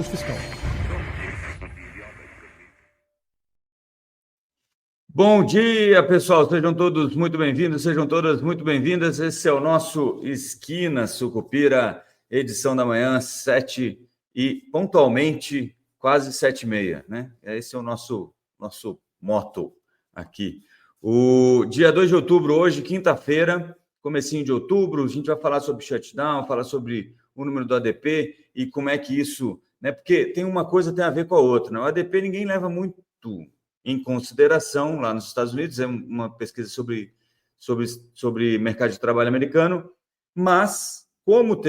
Ajuste fiscal. Bom dia, pessoal. Sejam todos muito bem-vindos, sejam todas muito bem-vindas. Esse é o nosso Esquina Sucupira, edição da manhã, 7 e pontualmente quase 7h30, né? Esse é o nosso motto aqui. O dia 2 de outubro, hoje, quinta-feira, comecinho de outubro, a gente vai falar sobre shutdown, falar sobre o número do ADP e como é que isso, né? Porque tem uma coisa tem a ver com a outra, né? O ADP ninguém leva muito em consideração lá nos Estados Unidos, é uma pesquisa sobre mercado de trabalho americano, mas como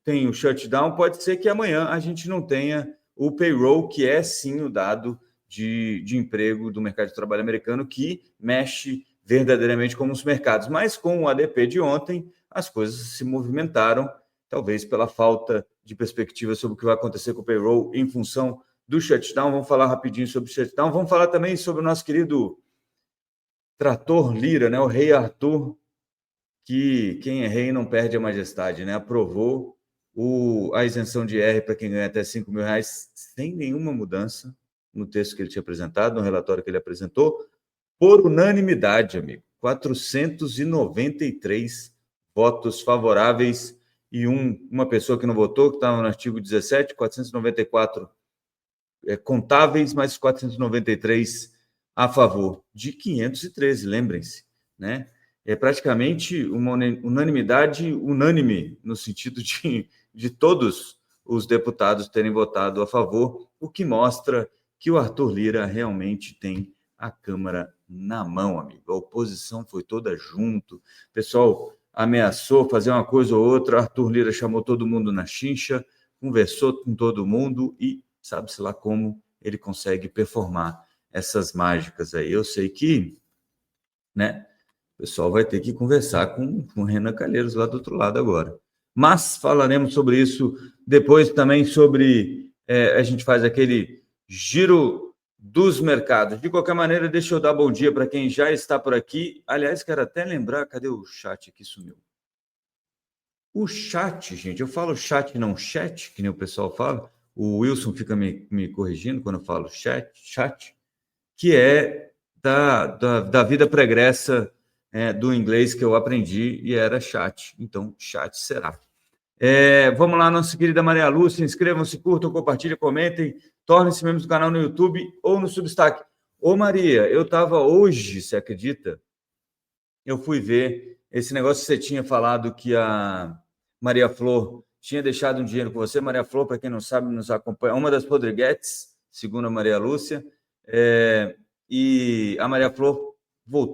tem o shutdown, pode ser que amanhã a gente não tenha o payroll, que é sim o dado de emprego do mercado de trabalho americano, que mexe verdadeiramente com os mercados. Mas com o ADP de ontem, as coisas se movimentaram, talvez pela falta de perspectiva sobre o que vai acontecer com o payroll em função do shutdown. Vamos falar rapidinho sobre o shutdown. Vamos falar também sobre o nosso querido Trator Lira, né? O rei Arthur, que quem é rei não perde a majestade, né? Aprovou a isenção de IR para quem ganha até R$5.000 sem nenhuma mudança no texto que ele tinha apresentado, no relatório que ele apresentou, por unanimidade, amigo. 493 votos favoráveis e uma pessoa que não votou, que estava no artigo 17, 494 contáveis, mais 493 a favor, de 513, lembrem-se, né? É praticamente uma unanimidade unânime, no sentido de todos os deputados terem votado a favor, o que mostra que o Arthur Lira realmente tem a Câmara na mão, amigo. A oposição foi toda junto, o pessoal ameaçou fazer uma coisa ou outra, Arthur Lira chamou todo mundo na chincha, conversou com todo mundo e sabe-se lá como ele consegue performar essas mágicas aí. Eu sei que, né, o pessoal vai ter que conversar com o Renan Calheiros lá do outro lado agora. Mas falaremos sobre isso depois também, sobre... a gente faz aquele giro dos mercados. De qualquer maneira, deixa eu dar bom dia para quem já está por aqui. Aliás, quero até lembrar, cadê o chat que sumiu? O chat, gente, eu falo chat, não chat, que nem o pessoal fala. O Wilson fica me corrigindo quando eu falo chat, que é da vida pregressa do inglês que eu aprendi e era chat. Então, chat será. Vamos lá, nossa querida Maria Lúcia, inscrevam-se, curtam, compartilhem, comentem, tornem-se membros do canal no YouTube ou no Substack. Ô Maria, eu estava hoje, você acredita? Eu fui ver esse negócio que você tinha falado que a Maria Flor tinha deixado um dinheiro com você. Maria Flor, para quem não sabe, nos acompanha, uma das Podriguetes, segundo a Maria Lúcia, e a Maria Flor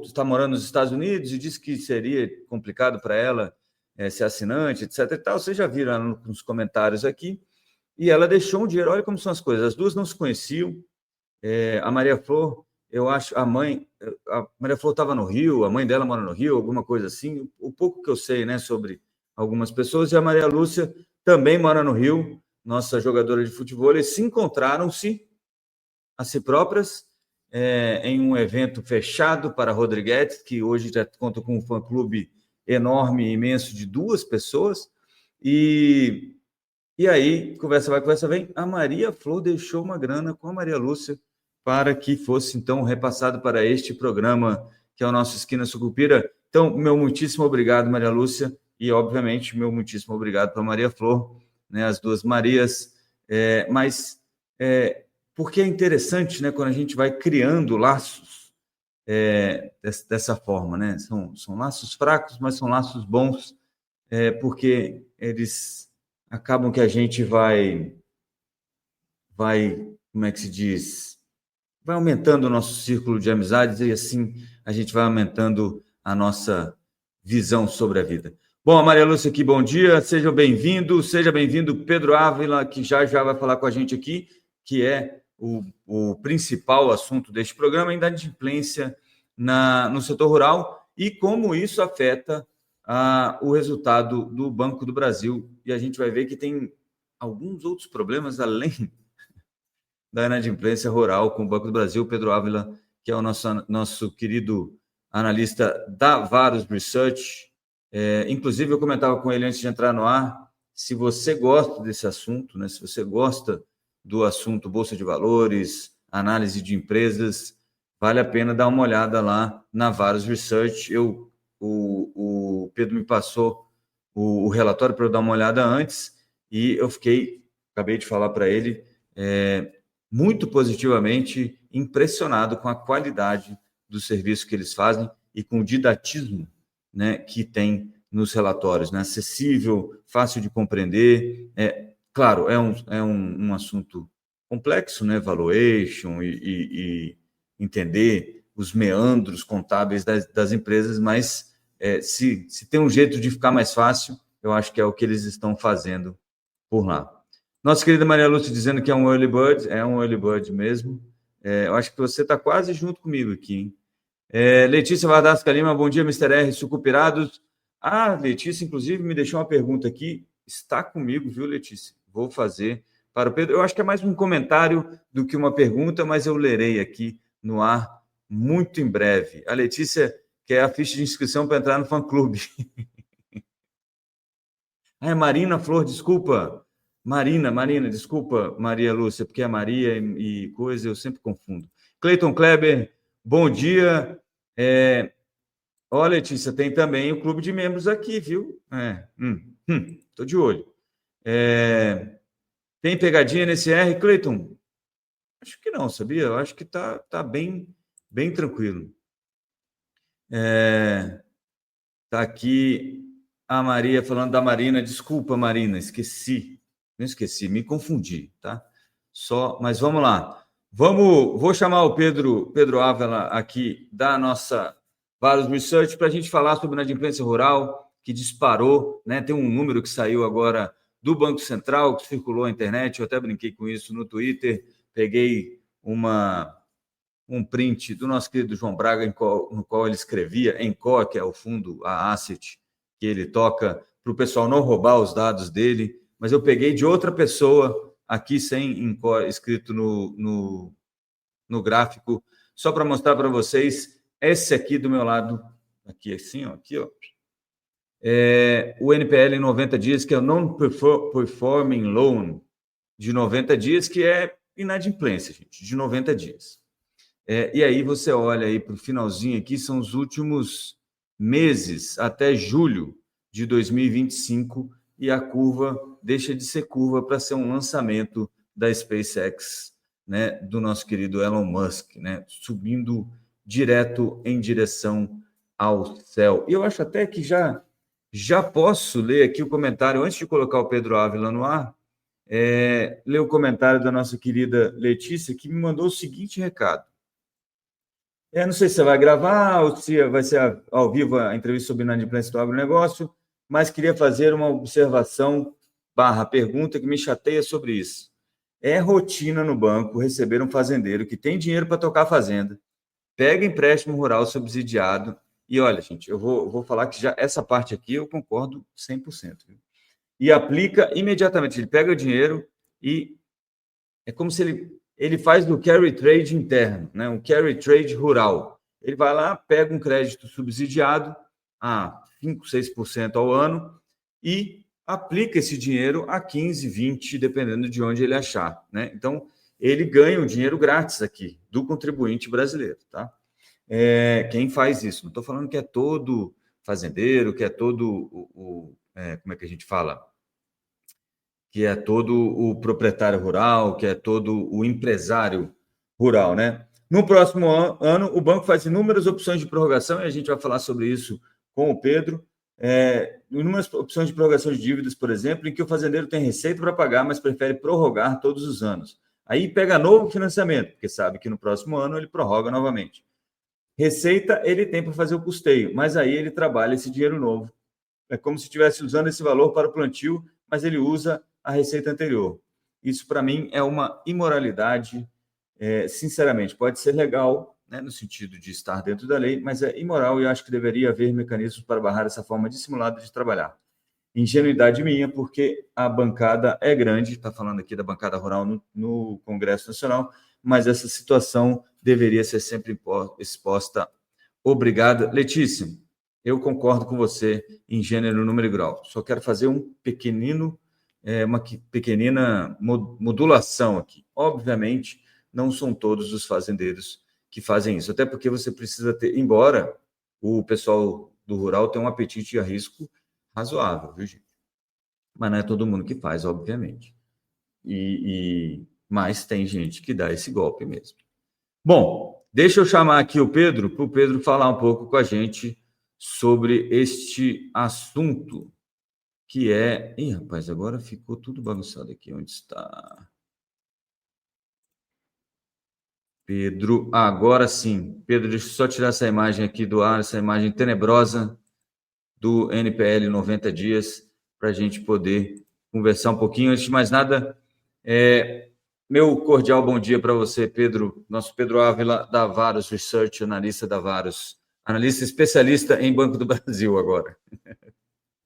está morando nos Estados Unidos e disse que seria complicado para ela ser assinante, etc. e tal. Vocês já viram nos comentários aqui. E ela deixou um dinheiro. Olha como são as coisas. As duas não se conheciam. A Maria Flor, eu acho, a Maria Flor estava no Rio, a mãe dela mora no Rio, alguma coisa assim. O pouco que eu sei, né, sobre algumas pessoas. E a Maria Lúcia também mora no Rio, nossa jogadora de futebol. Eles se encontraram-se a si próprias em um evento fechado para Rodrigues, que hoje já conta com um fã-clube enorme, imenso, de 2 pessoas. E aí, conversa vai, conversa vem, a Maria Flor deixou uma grana com a Maria Lúcia para que fosse, então, repassado para este programa, que é o nosso Esquina Sucupira. Então, meu muitíssimo obrigado, Maria Lúcia, e, obviamente, meu muitíssimo obrigado para a Maria Flor, né, as duas Marias, porque é interessante, né, quando a gente vai criando laços dessa forma, né? São laços fracos, mas são laços bons, porque eles acabam que a gente vai, como é que se diz? Vai aumentando o nosso círculo de amizades e assim a gente vai aumentando a nossa visão sobre a vida. Bom, a Maria Lúcia aqui, bom dia, seja bem-vindo Pedro Ávila, que já vai falar com a gente aqui, que é o principal assunto deste programa, a inadimplência no setor rural e como isso afeta o resultado do Banco do Brasil. E a gente vai ver que tem alguns outros problemas além da inadimplência rural com o Banco do Brasil. Pedro Ávila, que é o nosso querido analista da Varus Research. Inclusive, eu comentava com ele antes de entrar no ar, se você gosta desse assunto, né, se você gosta do assunto Bolsa de Valores, análise de empresas, vale a pena dar uma olhada lá na Varus Research. O Pedro me passou o relatório para eu dar uma olhada antes e eu acabei de falar para ele, muito positivamente impressionado com a qualidade do serviço que eles fazem e com o didatismo, né, que tem nos relatórios, né? Acessível, fácil de compreender. Claro, é um assunto complexo, né? Valuation e entender os meandros contábeis das empresas, mas se tem um jeito de ficar mais fácil, eu acho que é o que eles estão fazendo por lá. Nossa querida Maria Lúcia dizendo que é um early bird mesmo. Eu acho que você está quase junto comigo aqui, hein? Letícia Vardasca Lima, bom dia, Mr. R, Sucupirados. Letícia, inclusive, me deixou uma pergunta aqui. Está comigo, viu, Letícia? Vou fazer para o Pedro. Eu acho que é mais um comentário do que uma pergunta, mas eu lerei aqui no ar muito em breve. A Letícia quer a ficha de inscrição para entrar no fã-clube. Marina Flor, desculpa. Marina, desculpa, Maria Lúcia, porque é Maria e coisa, eu sempre confundo. Cleiton Kleber, bom dia. Letícia, tem também o clube de membros aqui, viu? Tô de olho. Tem pegadinha nesse R, Cleiton? Acho que não, sabia? Eu acho que tá bem tranquilo. Tá aqui a Maria falando da Marina. Desculpa, Marina, esqueci. Não esqueci, me confundi, tá? Mas vamos lá. Vou chamar o Pedro Ávila aqui da nossa Varus Research para a gente falar sobre a inadimplência rural, que disparou, né? Tem um número que saiu agora do Banco Central, que circulou na internet, eu até brinquei com isso no Twitter, peguei um print do nosso querido João Braga, no qual ele escrevia, ENCO, que é o fundo, a asset, que ele toca para o pessoal não roubar os dados dele, mas eu peguei de outra pessoa, aqui sem ENCO escrito no gráfico, só para mostrar para vocês, esse aqui do meu lado, aqui assim, aqui, o NPL em 90 dias, que é o Non-Performing Loan de 90 dias, que é inadimplência, gente, de 90 dias. E aí você olha aí para o finalzinho aqui, são os últimos meses, até julho de 2025, e a curva deixa de ser curva para ser um lançamento da SpaceX, né, do nosso querido Elon Musk, né, subindo direto em direção ao céu. E eu acho até que já posso ler aqui o comentário, antes de colocar o Pedro Ávila no ar, ler o comentário da nossa querida Letícia, que me mandou o seguinte recado. Não sei se você vai gravar ou se vai ser ao vivo a entrevista sobre inadimplência do agronegócio, mas queria fazer uma observação / pergunta que me chateia sobre isso. É rotina no banco receber um fazendeiro que tem dinheiro para tocar a fazenda, pega empréstimo rural subsidiado e, olha, gente, eu vou falar que já essa parte aqui eu concordo 100%. Viu? E aplica imediatamente. Ele pega o dinheiro e é como se ele faz do carry trade interno, né? Um carry trade rural. Ele vai lá, pega um crédito subsidiado a 5%, 6% ao ano e aplica esse dinheiro a 15%, 20%, dependendo de onde ele achar, né? Então, ele ganha um dinheiro grátis aqui, do contribuinte brasileiro, tá? Quem faz isso? Não estou falando que é todo fazendeiro, que é todo como é que a gente fala? Que é todo o proprietário rural, que é todo o empresário rural, né? No próximo ano, o banco faz inúmeras opções de prorrogação, e a gente vai falar sobre isso com o Pedro. Inúmeras opções de prorrogação de dívidas, por exemplo, em que o fazendeiro tem receita para pagar, mas prefere prorrogar todos os anos. Aí pega novo financiamento, porque sabe que no próximo ano ele prorroga novamente. Receita ele tem para fazer o custeio, mas aí ele trabalha esse dinheiro novo. É como se estivesse usando esse valor para o plantio, mas ele usa a receita anterior. Isso, para mim, é uma imoralidade, sinceramente. Pode ser legal, né, no sentido de estar dentro da lei, mas é imoral e eu acho que deveria haver mecanismos para barrar essa forma dissimulada de trabalhar. Ingenuidade minha, porque a bancada é grande, está falando aqui da bancada rural no Congresso Nacional, mas essa situação deveria ser sempre exposta. Obrigada. Letícia, eu concordo com você em gênero, número e grau. Só quero fazer um pequenino uma pequenina modulação aqui. Obviamente, não são todos os fazendeiros que fazem isso, até porque você precisa ter, embora o pessoal do rural tenha um apetite a risco razoável, viu, gente? Mas não é todo mundo que faz, obviamente. Mas tem gente que dá esse golpe mesmo. Bom, deixa eu chamar aqui o Pedro, para o Pedro falar um pouco com a gente sobre este assunto, que é... Ih, rapaz, agora ficou tudo bagunçado aqui. Onde está? Pedro, agora sim. Pedro, deixa eu só tirar essa imagem aqui do ar, essa imagem tenebrosa do NPL 90 dias, para a gente poder conversar um pouquinho. Antes de mais nada, meu cordial bom dia para você, Pedro. Nosso Pedro Ávila, da Varus Research, analista da Varus. Analista especialista em Banco do Brasil agora.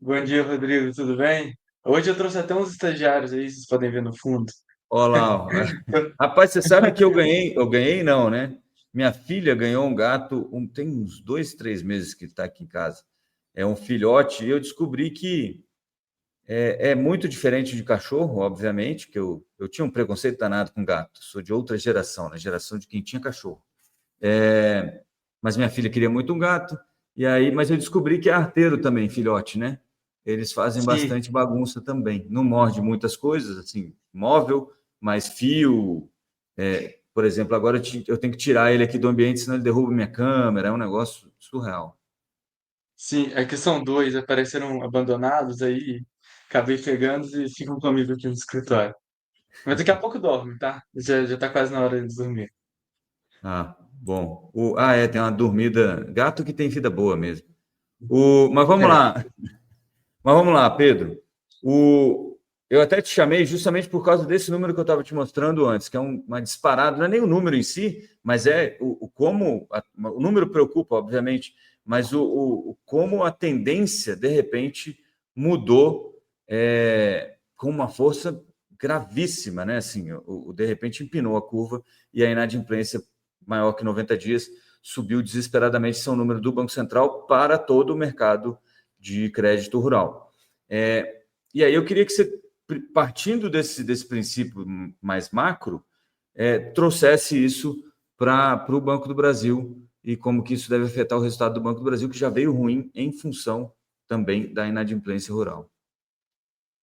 Bom dia, Rodrigo, tudo bem? Hoje eu trouxe até uns estagiários aí, vocês podem ver no fundo. Olá. Rapaz, você sabe que eu ganhei não, né? Minha filha ganhou um gato, tem uns 2, 3 meses que está aqui em casa. É um filhote, e eu descobri que é muito diferente de cachorro, obviamente, que eu tinha um preconceito danado com gato. Sou de outra geração, né? Geração de quem tinha cachorro. Mas minha filha queria muito um gato, mas eu descobri que é arteiro também, filhote, né? Eles fazem Sim, bastante bagunça também. Não morde muitas coisas, assim, móvel, mas fio. Por exemplo, agora eu tenho que tirar ele aqui do ambiente, senão ele derruba minha câmera. É um negócio surreal. sim, é que são dois, apareceram abandonados aí, acabei pegando e ficam comigo aqui no escritório. Mas daqui a pouco dorme, tá? Já tá quase na hora de dormir. Ah, bom. Tem uma dormida. Gato que tem vida boa mesmo. Mas vamos É, lá. Mas vamos lá, Pedro. Eu até te chamei justamente por causa desse número que eu estava te mostrando antes, que é uma disparada, não é nem o número em si, mas é o número preocupa, obviamente, mas como a tendência, de repente, mudou com uma força gravíssima, né? Assim, de repente empinou a curva e a inadimplência maior que 90 dias subiu desesperadamente, esse é o número do Banco Central para todo o mercado de crédito rural. E aí eu queria que você, partindo desse princípio mais macro, trouxesse isso para o Banco do Brasil e como que isso deve afetar o resultado do Banco do Brasil, que já veio ruim em função também da inadimplência rural.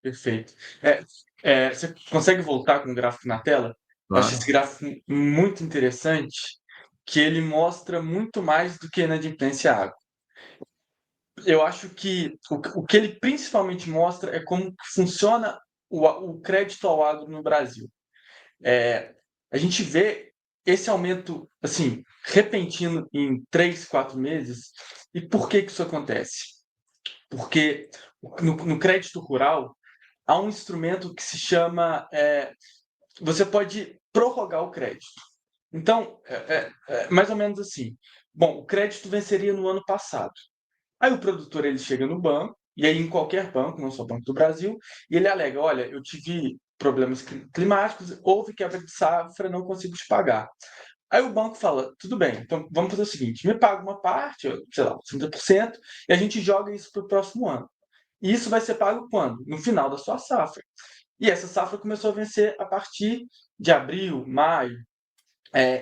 perfeito. Você consegue voltar com o gráfico na tela? Eu acho esse Claro. gráfico muito interessante, que ele mostra muito mais do que inadimplência água. Eu acho que o que ele principalmente mostra é como que funciona o crédito ao agro no Brasil. É, a gente vê esse aumento assim repentino em 3, 4 meses. E por que isso acontece? Porque no crédito rural há um instrumento que se chama você pode prorrogar o crédito. Então, mais ou menos assim. Bom, o crédito venceria no ano passado. Aí o produtor ele chega no banco, e aí em qualquer banco, não só Banco do Brasil, e ele alega: olha, eu tive problemas climáticos, houve quebra de safra, não consigo te pagar. Aí o banco fala: tudo bem, então vamos fazer o seguinte: me paga uma parte, sei lá, 30%, e a gente joga isso para o próximo ano. E isso vai ser pago quando? No final da sua safra. E essa safra começou a vencer a partir de abril, maio.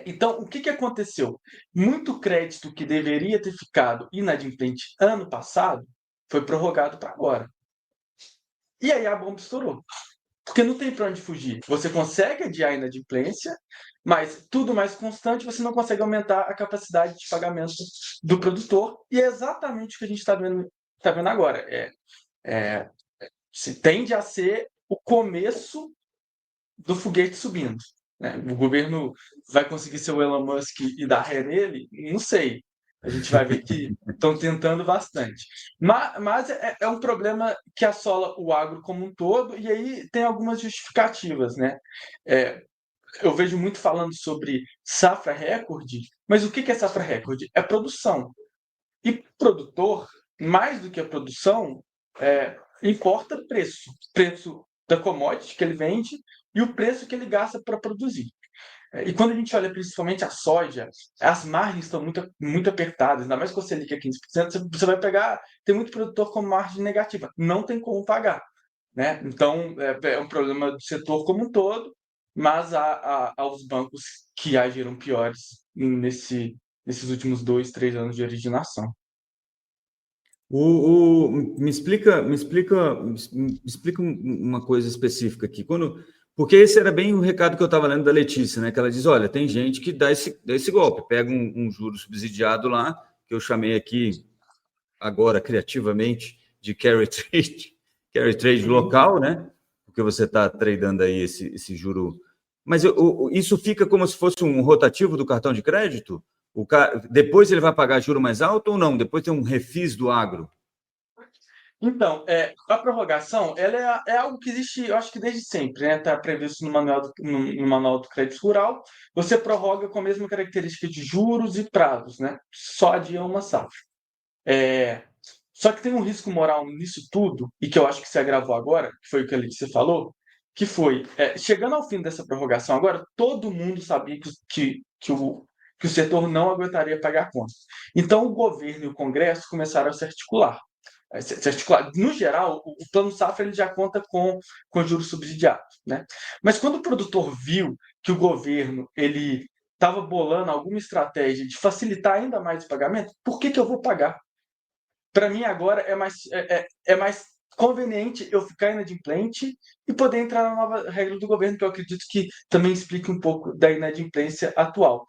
Então, o que aconteceu? Muito crédito que deveria ter ficado inadimplente ano passado foi prorrogado para agora. E aí a bomba estourou. Porque não tem para onde fugir. Você consegue adiar a inadimplência, mas tudo mais constante, você não consegue aumentar a capacidade de pagamento do produtor. E é exatamente o que a gente tá vendo agora. É, se tende a ser o começo do foguete subindo. Né? O governo vai conseguir ser o Elon Musk e dar ré nele? Não sei. A gente vai ver que estão tentando bastante. Mas é um problema que assola o agro como um todo, e aí tem algumas justificativas. Né? É, eu vejo muito falando sobre safra recorde, mas o que é safra recorde? É produção. E produtor, mais do que a produção, importa preço. Preço da commodity que ele vende e o preço que ele gasta para produzir. E quando a gente olha principalmente a soja, as margens estão muito, muito apertadas, ainda mais com a Selic a 15%, você vai pegar, tem muito produtor com margem negativa, não tem como pagar. né? Então, é um problema do setor como um todo, mas há os bancos que agiram piores nesses últimos 2, 3 anos de originação. Me explica uma coisa específica aqui. Porque esse era bem o recado que eu estava lendo da Letícia, né? Que ela diz: olha, tem gente que dá esse golpe, pega um juro subsidiado lá, que eu chamei aqui agora criativamente de carry trade local, né? Porque você está tradando aí esse juro. Mas isso fica como se fosse um rotativo do cartão de crédito? Depois ele vai pagar juro mais alto ou não? Depois tem um refis do agro? Então, a prorrogação, ela é algo que existe, eu acho que desde sempre, né? Está previsto no Manual do Crédito Rural. Você prorroga com a mesma característica de juros e prazos, né? Só adia uma safra. Só que tem um risco moral nisso tudo, e que eu acho que se agravou agora, que foi o que a Letícia falou, que foi, chegando ao fim dessa prorrogação agora, todo mundo sabia que o setor não aguentaria pagar a conta. Então, o governo e o Congresso começaram a se articular. No geral, o Plano Safra ele já conta com juros subsidiados, né? Mas quando o produtor viu que o governo ele estava bolando alguma estratégia de facilitar ainda mais o pagamento, por que eu vou pagar? Para mim, agora é mais conveniente eu ficar inadimplente e poder entrar na nova regra do governo, que eu acredito que também explique um pouco da inadimplência atual.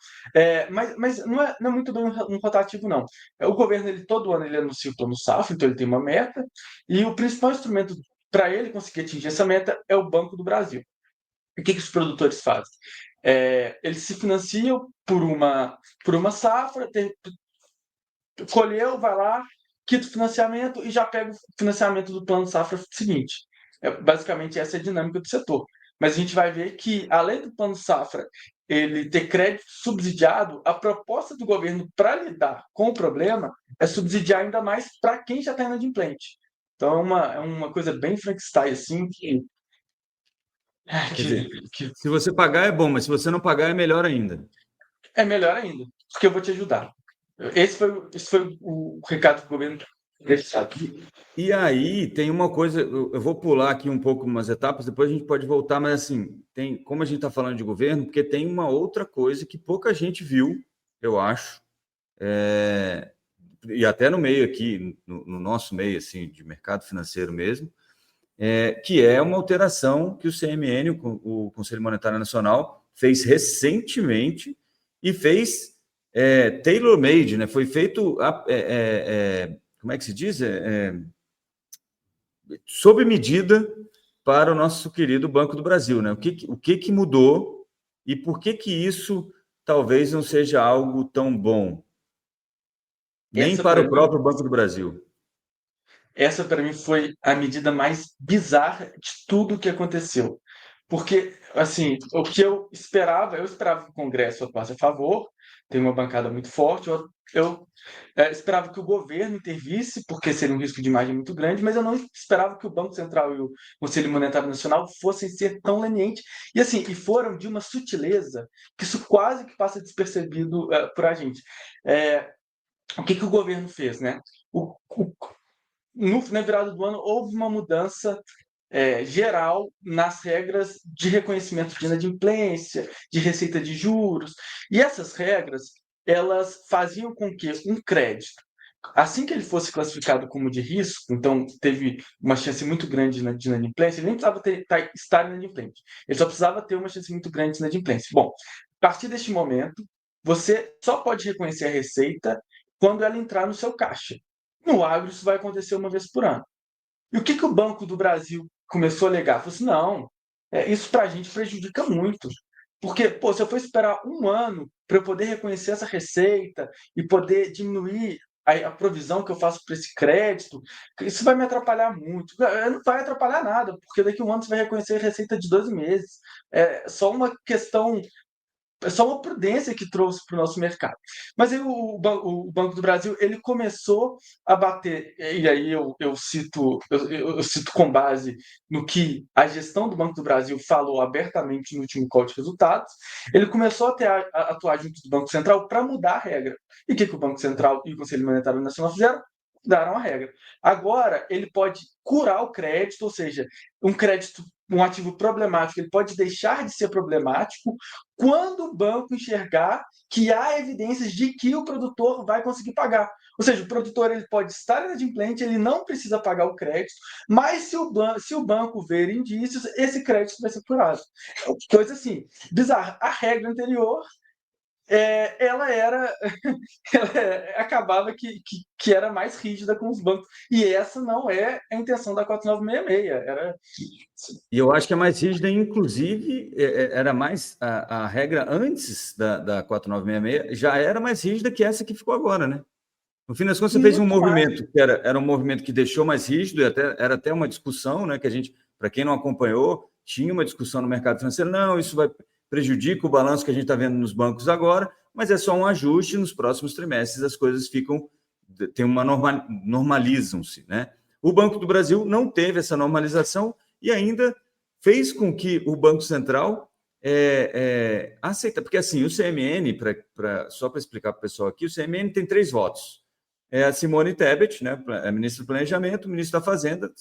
Mas não é muito bem um rotativo, não. O governo, todo ano, ele anuncia o Plano Safra, então ele tem uma meta, e o principal instrumento para ele conseguir atingir essa meta é o Banco do Brasil. O que os produtores fazem? Eles se financiam por uma safra, colheu, vai lá, quita o financiamento e já pega o financiamento do plano safra seguinte. Basicamente, essa é a dinâmica do setor. Mas a gente vai ver que, além do plano safra ele ter crédito subsidiado, a proposta do governo para lidar com o problema é subsidiar ainda mais para quem já está inadimplente. Então, é uma coisa bem Frankenstein, assim, Quer dizer, que se você pagar é bom, mas se você não pagar é melhor ainda. é melhor ainda, porque eu vou te ajudar. Esse foi o recado que o governo deixou aqui. E aí tem uma coisa, eu vou pular aqui um pouco umas etapas, depois a gente pode voltar, mas assim, como a gente está falando de governo, porque tem uma outra coisa que pouca gente viu, eu acho, e até no meio aqui, no nosso meio assim, de mercado financeiro mesmo, que é uma alteração que o CMN, o Conselho Monetário Nacional, fez recentemente e fez tailor-made, né? Foi feito, como é que se diz? Sob medida para o nosso querido Banco do Brasil, né? O que mudou e por que isso talvez não seja algo tão bom, nem Essa para para o mim próprio Banco do Brasil. Essa para mim foi a medida mais bizarra de tudo o que aconteceu. Porque, assim, o que eu esperava que o Congresso atuasse a favor, tem uma bancada muito forte, eu esperava que o governo intervisse, porque seria um risco de imagem muito grande, mas eu não esperava que o Banco Central e o Conselho Monetário Nacional fossem ser tão lenientes. E assim, foram de uma sutileza que isso quase que passa despercebido por a gente. O que o governo fez, né? Na virada do ano, houve uma mudança geral nas regras de reconhecimento de inadimplência, de receita de juros. E essas regras, elas faziam com que um crédito, assim que ele fosse classificado como de risco, então teve uma chance muito grande de inadimplência, ele nem precisava estar inadimplente, ele só precisava ter uma chance muito grande de inadimplência. Bom, a partir deste momento, você só pode reconhecer a receita quando ela entrar no seu caixa. No agro, isso vai acontecer uma vez por ano. E o que o Banco do Brasil começou a alegar? Falou assim, não, isso para a gente prejudica muito. Porque, pô, se eu for esperar um ano para eu poder reconhecer essa receita e poder diminuir a provisão que eu faço para esse crédito, isso vai me atrapalhar muito. Não vai atrapalhar nada, porque daqui a um ano você vai reconhecer a receita de 12 meses. É só uma questão só uma prudência que trouxe para o nosso mercado. Mas aí o Banco do Brasil ele começou a bater, e aí eu cito com base no que a gestão do Banco do Brasil falou abertamente no último call de resultados, ele começou a atuar junto do Banco Central para mudar a regra. E o que o Banco Central e o Conselho Monetário Nacional fizeram? mudaram a regra. Agora, ele pode curar o crédito, ou seja, um ativo problemático, ele pode deixar de ser problemático quando o banco enxergar que há evidências de que o produtor vai conseguir pagar. Ou seja, o produtor ele pode estar inadimplente, ele não precisa pagar o crédito, mas se o banco ver indícios, esse crédito vai ser curado. Coisa assim, bizarra. A regra anterior ela era acabava que era mais rígida com os bancos. E essa não é a intenção da 4966. E eu acho que é mais rígida, inclusive, era mais a regra antes da 4966 já era mais rígida que essa que ficou agora, né? No fim das contas, você fez um movimento que era um movimento que deixou mais rígido, e era até uma discussão, né? Que a gente, para quem não acompanhou, tinha uma discussão no mercado financeiro, não, isso vai prejudicar o balanço que a gente está vendo nos bancos agora, mas é só um ajuste, nos próximos trimestres as coisas tem uma normalizam-se, né? O Banco do Brasil não teve essa normalização e ainda fez com que o Banco Central aceita, porque assim, o CMN, só para explicar para o pessoal aqui, o CMN tem 3 votos. A Simone Tebet, né, a ministra do Planejamento, o ministro da Fazenda,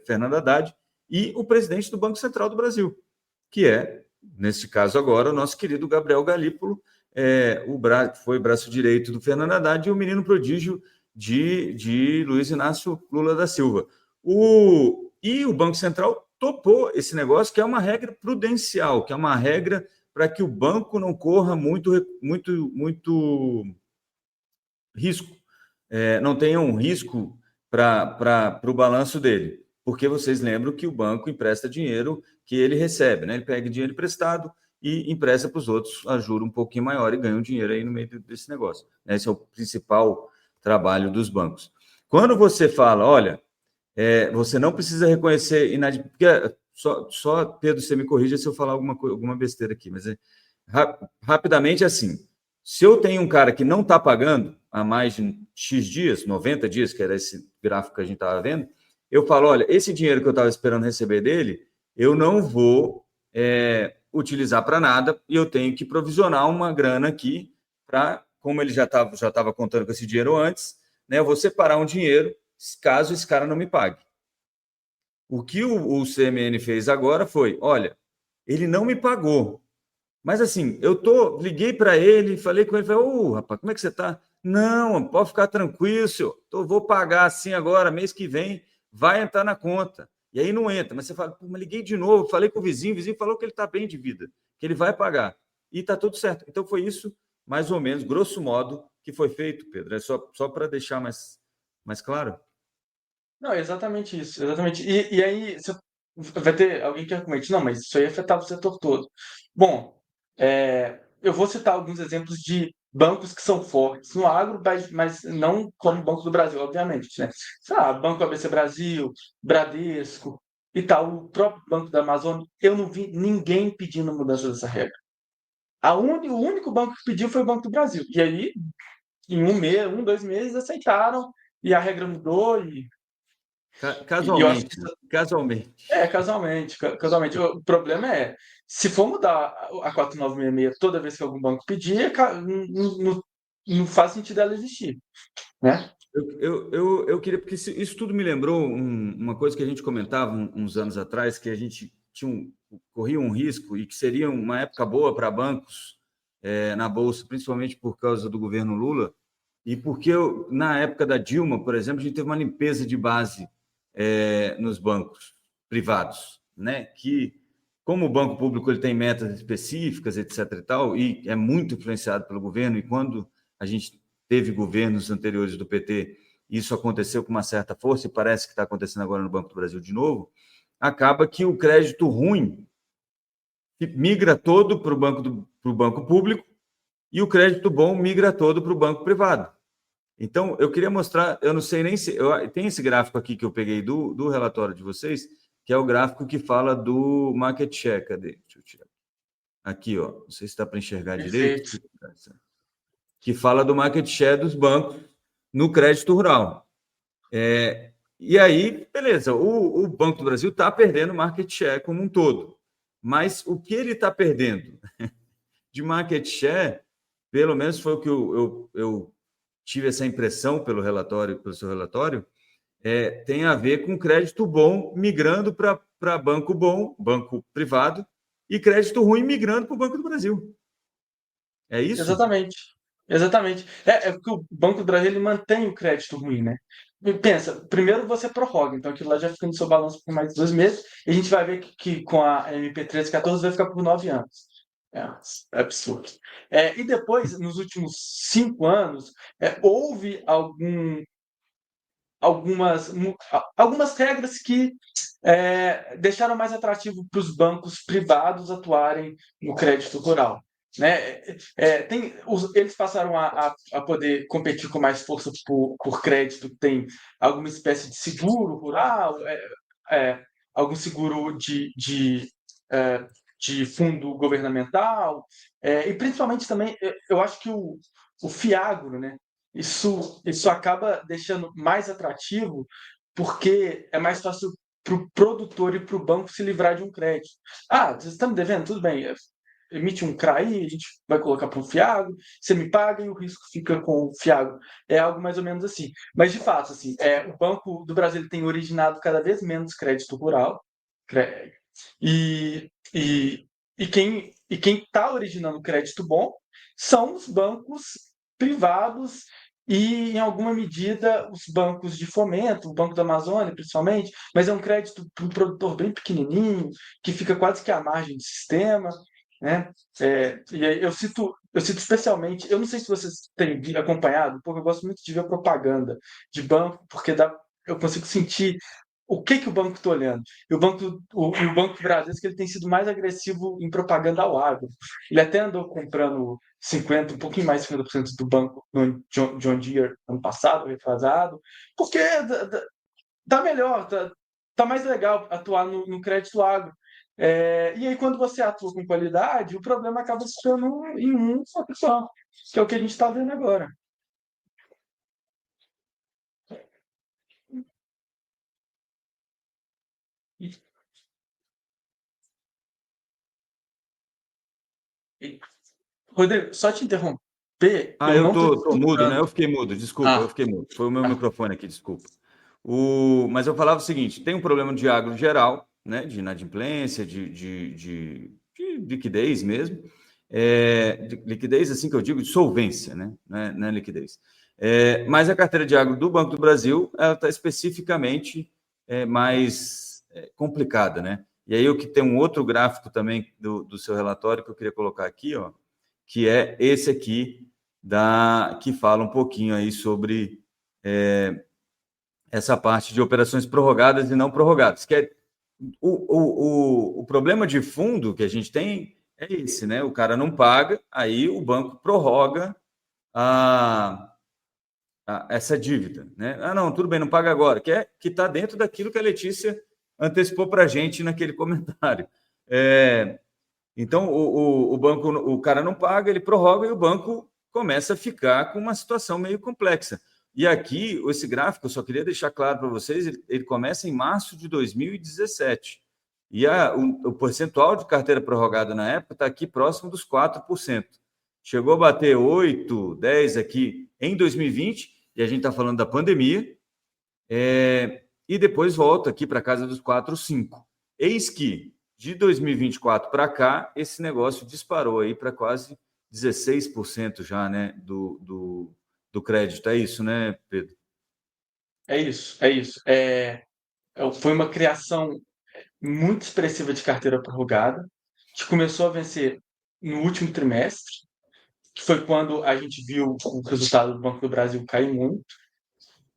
Fernando Haddad, e o presidente do Banco Central do Brasil, que neste caso agora, o nosso querido Gabriel Galípolo, foi braço direito do Fernando Haddad e o menino prodígio de Luiz Inácio Lula da Silva. E o Banco Central topou esse negócio, que é uma regra prudencial, que é uma regra para que o banco não corra muito risco, não tenha um risco para o balanço dele, porque vocês lembram que o banco empresta dinheiro que ele recebe, né? Ele pega dinheiro emprestado e empresta para os outros a juro um pouquinho maior e ganha um dinheiro aí no meio desse negócio. Esse é o principal trabalho dos bancos. Quando você fala, olha, você não precisa reconhecer inadimplência. Só, Pedro, você me corrija se eu falar alguma besteira aqui, mas rapidamente assim. Se eu tenho um cara que não está pagando há mais de X dias, 90 dias, que era esse gráfico que a gente estava vendo, eu falo, olha, esse dinheiro que eu estava esperando receber dele, eu não vou utilizar para nada e eu tenho que provisionar uma grana aqui para, como ele já estava contando com esse dinheiro antes, né, eu vou separar um dinheiro caso esse cara não me pague. O que o CMN fez agora foi, olha, ele não me pagou, mas assim, liguei para ele, falei com ele, falei, rapaz, como é que você está? Não, pode ficar tranquilo, senhor, vou pagar assim agora, mês que vem, vai entrar na conta. E aí não entra, mas você fala, mas liguei de novo, falei com o vizinho falou que ele está bem de vida, que ele vai pagar. E está tudo certo. Então foi isso, mais ou menos, grosso modo, que foi feito, Pedro. É só para deixar mais claro. Não, exatamente isso, exatamente. E aí vai ter alguém que argumente, não, mas isso aí afetava o setor todo. Bom, eu vou citar alguns exemplos de bancos que são fortes no agro, mas não como o Banco do Brasil, obviamente, né? Sei lá, Banco ABC Brasil, Bradesco e tal, o próprio Banco da Amazônia, eu não vi ninguém pedindo mudança dessa regra. O único banco que pediu foi o Banco do Brasil. E aí, em 2 meses, aceitaram e a regra mudou e eu acho que Casualmente. casualmente. O problema se for mudar a 4966 toda vez que algum banco pedir, não faz sentido ela existir, né? Eu queria, porque isso tudo me lembrou uma coisa que a gente comentava uns anos atrás, que a gente corria um risco e que seria uma época boa para bancos na Bolsa, principalmente por causa do governo Lula, e porque na época da Dilma, por exemplo, a gente teve uma limpeza de base nos bancos privados, né? Que, como o banco público ele tem metas específicas, etc. e tal, e é muito influenciado pelo governo, e quando a gente teve governos anteriores do PT, isso aconteceu com uma certa força, e parece que está acontecendo agora no Banco do Brasil de novo, acaba que o crédito ruim migra todo para o banco público e o crédito bom migra todo para o banco privado. Então, eu queria mostrar, eu não sei nem se... tem esse gráfico aqui que eu peguei do relatório de vocês, que é o gráfico que fala do market share. Cadê? Deixa eu tirar. Aqui, ó. Não sei se dá para enxergar direito. Que fala do market share dos bancos no crédito rural. E aí, beleza, o Banco do Brasil está perdendo market share como um todo. Mas o que ele está perdendo de market share, pelo menos foi o que eu tive essa impressão pelo relatório, pelo seu relatório, tem a ver com crédito bom migrando para banco bom, banco privado, e crédito ruim migrando para o Banco do Brasil. É isso? Exatamente. Exatamente. É porque o Banco do Brasil ele mantém o crédito ruim, né? E pensa, primeiro você prorroga, então aquilo lá já fica no seu balanço por mais 2 meses, e a gente vai ver que com a MP1314 vai ficar por 9 anos. É absurdo. E depois, nos últimos 5 anos, houve algumas regras que deixaram mais atrativo para os bancos privados atuarem no crédito rural. Né? Eles passaram a poder competir com mais força por crédito, tem alguma espécie de seguro rural, algum seguro de fundo governamental, e principalmente também, eu acho que o FIAGRO, né? Isso acaba deixando mais atrativo porque é mais fácil para o produtor e para o banco se livrar de um crédito. Ah, vocês estão me devendo? Tudo bem. Emite um CRAI, a gente vai colocar para um FIAGRO, você me paga e o risco fica com o FIAGRO. É algo mais ou menos assim. Mas, de fato, assim, o Banco do Brasil tem originado cada vez menos crédito rural. E, e, e quem está originando crédito bom são os bancos privados e, em alguma medida, os bancos de fomento, o Banco da Amazônia, principalmente, mas é um crédito para um produtor bem pequenininho, que fica quase que à margem do sistema, né? E aí eu cito especialmente, eu não sei se vocês têm acompanhado, porque eu gosto muito de ver propaganda de banco, porque eu consigo sentir o que o banco está olhando. E o Banco Bradesco que ele tem sido mais agressivo em propaganda ao agro. Ele até andou comprando um pouquinho mais de 50% do banco no John Deere ano passado, retrasado, porque tá melhor, tá mais legal atuar no crédito agro. E aí, quando você atua com qualidade, o problema acaba ficando em um só pessoal, que é o que a gente está vendo agora. E, Rodrigo, só te interromper, eu Eu não estou tô mudo, né? escutando. Eu fiquei mudo, desculpa, eu Ah, fiquei mudo. Foi o meu ah, microfone aqui, desculpa. Mas eu falava o seguinte: tem um problema de agro geral, né? De inadimplência, de liquidez mesmo. De liquidez, assim que eu digo, de solvência, né? Não é liquidez. Mas a carteira de agro do Banco do Brasil, ela está especificamente mais complicada, né? E aí eu que tem um outro gráfico também do seu relatório que eu queria colocar aqui, ó, que é esse aqui, que fala um pouquinho aí sobre essa parte de operações prorrogadas e não prorrogadas, que é o problema de fundo que a gente tem é esse, né? O cara não paga, aí o banco prorroga essa dívida, né? Ah, não, tudo bem, não paga agora, que está dentro daquilo que a Letícia antecipou para a gente naquele comentário. Então, o banco, o cara não paga, ele prorroga e o banco começa a ficar com uma situação meio complexa. E aqui, esse gráfico, eu só queria deixar claro para vocês, ele começa em março de 2017. E o percentual de carteira prorrogada na época está aqui próximo dos 4%. Chegou a bater 8, 10 aqui em 2020, e a gente está falando da pandemia, e depois volta aqui para casa dos 4, 5. Eis que de 2024 para cá, esse negócio disparou aí para quase 16% já, né, do crédito. É isso, né, Pedro? é isso, é isso. Foi uma criação muito expressiva de carteira prorrogada, que começou a vencer no último trimestre, que foi quando a gente viu o resultado do Banco do Brasil cair muito,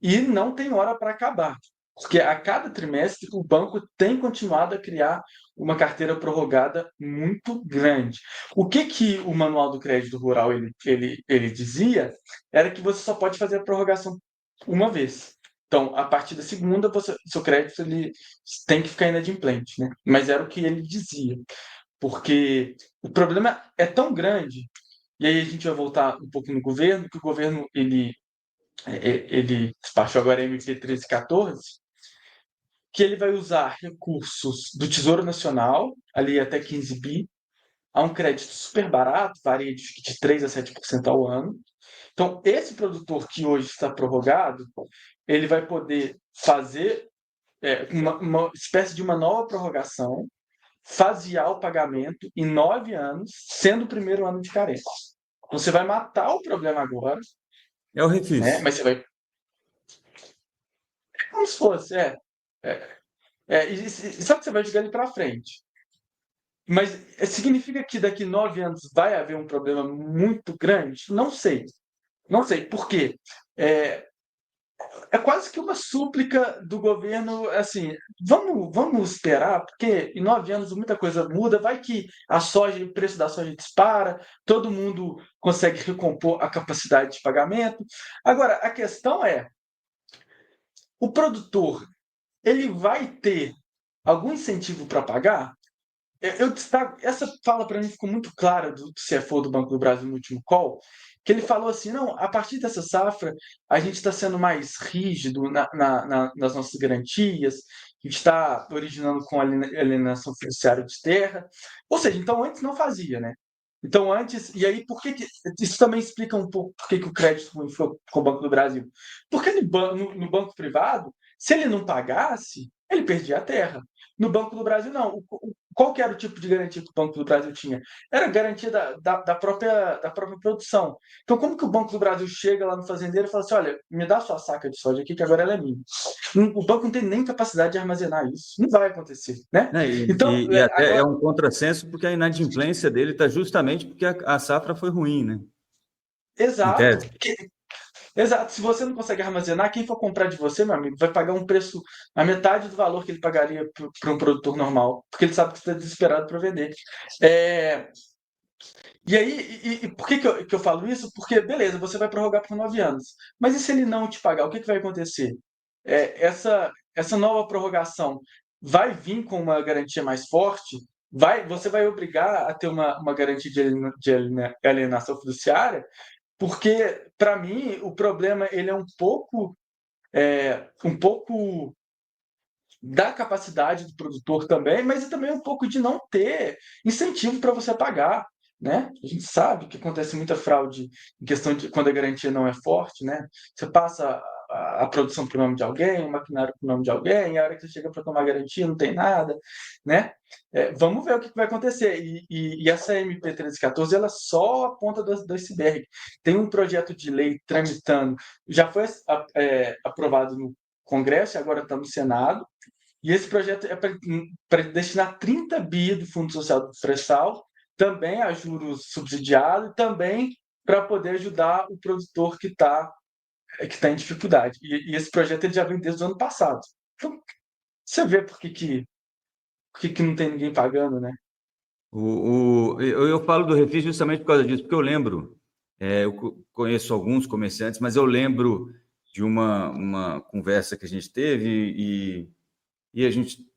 e não tem hora para acabar, porque a cada trimestre o banco tem continuado a criar uma carteira prorrogada muito grande. O que o Manual do Crédito Rural ele dizia era que você só pode fazer a prorrogação uma vez. Então, a partir da segunda, seu crédito ele tem que ficar inadimplente, né? Mas era o que ele dizia, porque o problema é tão grande, e aí a gente vai voltar um pouco no governo, que o governo ele despachou agora a MP 1314, que ele vai usar recursos do Tesouro Nacional, ali até 15 bi, a um crédito super barato, varia de 3 a 7% ao ano, Então, esse produtor que hoje está prorrogado, ele vai poder fazer uma espécie de uma nova prorrogação, fasear o pagamento em 9 anos, sendo o primeiro ano de carência. Então, você vai matar o problema agora, É o né? refis. Mas você vai. Como se fosse, só que você vai jogar ele para frente. Mas significa que daqui 9 anos vai haver um problema muito grande? Não sei. Não sei. Por quê? É, é quase que uma súplica do governo, assim, vamos esperar, porque em 9 anos muita coisa muda, vai que o preço da soja dispara, todo mundo consegue recompor a capacidade de pagamento. Agora, a questão é, o produtor, ele vai ter algum incentivo para pagar? Eu destaco, essa fala para mim ficou muito clara do CFO do Banco do Brasil no último call, que ele falou assim, não, a partir dessa safra a gente está sendo mais rígido nas nossas garantias, a gente está originando com alienação fiduciária de terra, ou seja, então antes não fazia, né? Então antes, e aí isso também explica um pouco por que o crédito ruim foi com o Banco do Brasil. Porque no banco privado, se ele não pagasse, ele perdia a terra. No Banco do Brasil, não. Qual que era o tipo de garantia que o Banco do Brasil tinha? Era a garantia da própria produção. Então, como que o Banco do Brasil chega lá no fazendeiro e fala assim, olha, me dá sua saca de soja aqui, que agora ela é minha. O banco não tem nem capacidade de armazenar isso. Não vai acontecer, né? Né? E, Então, e até é agora, um contrassenso, porque a inadimplência dele está justamente porque a safra foi ruim, né? Em exato. tese. Exato. Se você não consegue armazenar, quem for comprar de você, meu amigo, vai pagar um preço a metade do valor que ele pagaria para um produtor normal, porque ele sabe que você está desesperado para vender. É, E aí, por que eu falo isso? Porque, beleza, você vai prorrogar por 9 anos. Mas e se ele não te pagar? O que vai acontecer? Essa nova prorrogação vai vir com uma garantia mais forte? Você vai obrigar a ter uma garantia de alienação fiduciária? Porque, para mim, o problema ele é um pouco da capacidade do produtor também, mas também um pouco de não ter incentivo para você pagar, né? A gente sabe que acontece muita fraude em questão de quando a garantia não é forte, né? Você passa a produção para o nome de alguém, o maquinário para o nome de alguém, e a hora que você chega para tomar garantia não tem nada, né? Vamos ver o que vai acontecer. E essa MP 1314, ela é só a ponta do iceberg. Tem um projeto de lei tramitando, já foi aprovado no Congresso, agora está no Senado, e esse projeto é para destinar 30 bi do Fundo Social do Pré-Sal, também a juros subsidiados, também para poder ajudar o produtor que tá em dificuldade. E esse projeto ele já vem desde o ano passado. Então, você vê por que não tem ninguém pagando, né? Eu falo do refis justamente por causa disso, porque eu lembro, eu conheço alguns comerciantes, mas eu lembro de uma conversa que a gente teve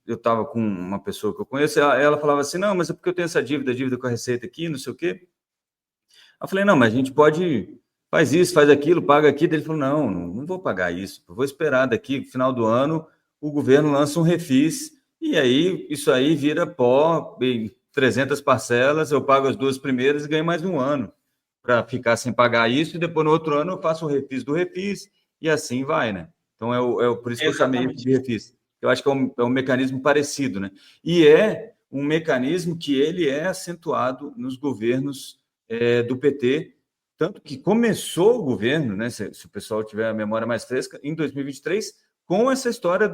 eu estava com uma pessoa que eu conheço, ela falava assim, não, mas é porque eu tenho essa dívida com a Receita aqui, não sei o quê. Eu falei, não, mas a gente faz isso, faz aquilo, paga aqui. Daí ele falou, não vou pagar isso, eu vou esperar daqui, final do ano, o governo lança um refis, e aí isso aí vira pó, em 300 parcelas, eu pago as 2 primeiras e ganho mais um ano para ficar sem pagar isso, e depois no outro ano eu faço o refis do refis, e assim vai, né? Então por isso que eu chamei Exatamente. de refis. Eu acho que é um mecanismo parecido, né? E é um mecanismo que ele é acentuado nos governos do PT, tanto que começou o governo, né, se o pessoal tiver a memória mais fresca, em 2023, com essa história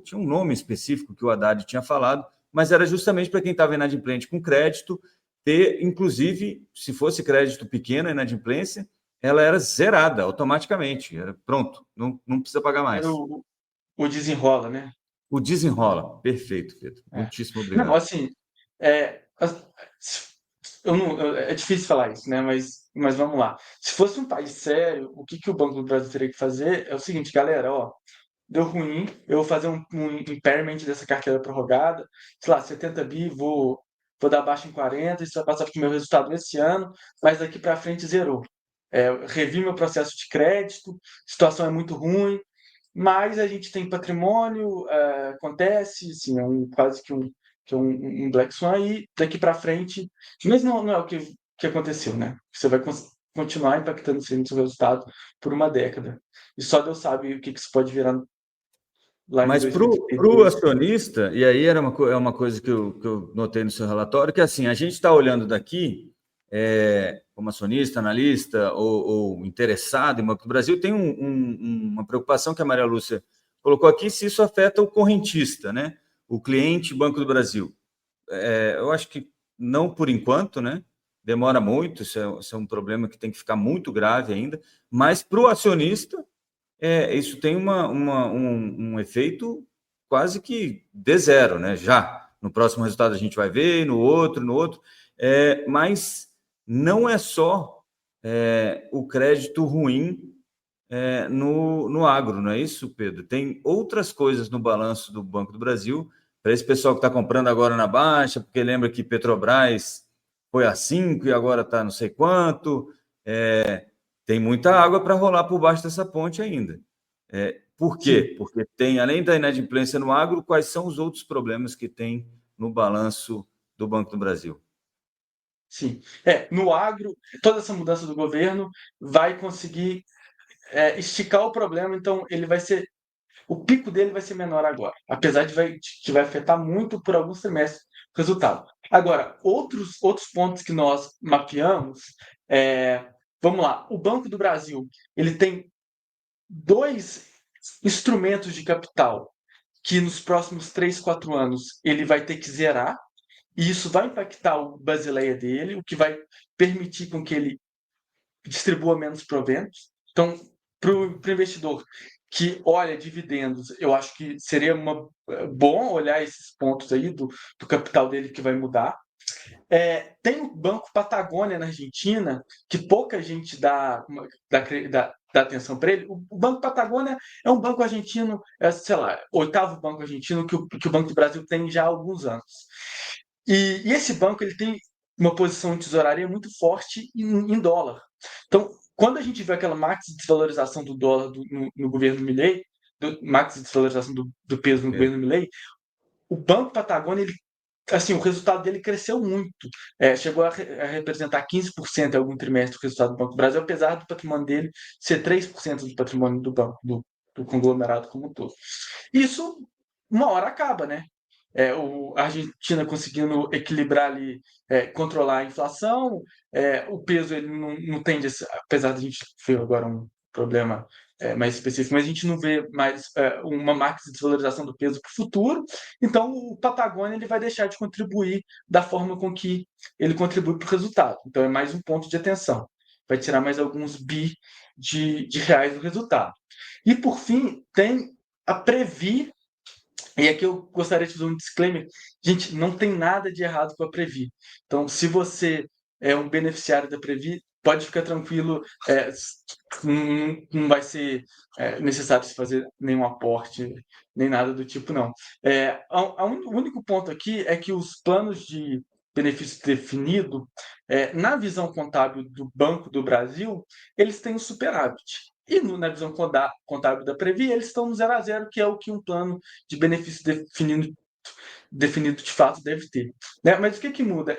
tinha um nome específico que o Haddad tinha falado, mas era justamente para quem estava inadimplente com crédito, ter, inclusive, se fosse crédito pequeno, a inadimplência, ela era zerada automaticamente, era pronto, não precisa pagar Era mais. o desenrola, né? O desenrola. Perfeito, Pedro. É. Muitíssimo Não, obrigado. assim, é, é difícil falar isso, né? Mas vamos lá. Se fosse um país sério, o que o Banco do Brasil teria que fazer é o seguinte, galera, ó, deu ruim, eu vou fazer um impairment dessa carteira prorrogada, sei lá, 70 bi, vou dar baixa em 40, isso vai passar para o meu resultado esse ano, mas daqui para frente zerou. Revi meu processo de crédito, a situação é muito ruim, mas a gente tem patrimônio, acontece, assim, quase que um Black Swan, e daqui para frente, mas não é o que aconteceu, né? Você vai continuar impactando sim no seu resultado por uma década. E só Deus sabe o que isso pode virar lá em Mas para o 2032. acionista, e aí é uma coisa que eu notei no seu relatório, que assim, a gente está olhando daqui, como acionista, analista ou interessado em Banco do Brasil, tem uma preocupação que a Maria Lúcia colocou aqui, se isso afeta o correntista, né? O cliente Banco do Brasil. Eu acho que não por enquanto, né? Demora muito, isso é um problema que tem que ficar muito grave ainda, mas para o acionista, isso tem um efeito quase que de zero, né? Já no próximo resultado a gente vai ver, no outro, mas não é só o crédito ruim no agro, não é isso, Pedro? Tem outras coisas no balanço do Banco do Brasil, para esse pessoal que está comprando agora na baixa, porque lembra que Petrobras foi a 5 e agora está não sei quanto. Tem muita água para rolar por baixo dessa ponte ainda. Por Sim, quê? Porque tem, além da inadimplência no agro, quais são os outros problemas que tem no balanço do Banco do Brasil? sim. No agro, toda essa mudança do governo vai conseguir esticar o problema, então ele vai ser. O pico dele vai ser menor agora, apesar de vai afetar muito por alguns trimestres o resultado. Agora, outros pontos que nós mapeamos, vamos lá, o Banco do Brasil ele tem dois instrumentos de capital que nos próximos 3, 4 anos ele vai ter que zerar, e isso vai impactar o Basileia dele, o que vai permitir com que ele distribua menos proventos. Então, para o investidor que olha dividendos, eu acho que seria bom olhar esses pontos aí do capital dele que vai mudar. Tem o Banco Patagônia na Argentina, que pouca gente dá atenção para ele. O Banco Patagônia é um banco argentino, sei lá, oitavo banco argentino que o Banco do Brasil tem já há alguns anos. E esse banco ele tem uma posição de tesouraria muito forte em dólar. Então, quando a gente vê aquela maxi desvalorização do dólar no governo Milei, maxi desvalorização do peso no governo Milei, o Banco Patagônia, ele, assim, o resultado dele cresceu muito. Chegou a representar 15% em algum trimestre do resultado do Banco do Brasil, apesar do patrimônio dele ser 3% do patrimônio do banco, do conglomerado como um todo. Isso, uma hora acaba, né? A Argentina conseguindo equilibrar ali, controlar a inflação, o peso ele não tende a ser, apesar de a gente ver agora um problema mais específico, mas a gente não vê mais uma máxima desvalorização do peso para o futuro, então o Patagônia ele vai deixar de contribuir da forma com que ele contribui para o resultado. Então é mais um ponto de atenção. Vai tirar mais alguns bi de reais do resultado. E por fim, tem a Previ, e aqui eu gostaria de fazer um disclaimer. Gente, não tem nada de errado com a Previ. Então, se você é um beneficiário da Previ, pode ficar tranquilo, não vai ser necessário se fazer nenhum aporte, nem nada do tipo, não. O único ponto aqui é que os planos de benefício definido, na visão contábil do Banco do Brasil, eles têm um superávit. E na visão contábil da Previ, eles estão no 0 a 0, que é o que um plano de benefício definido de fato deve ter. Né? Mas o que muda?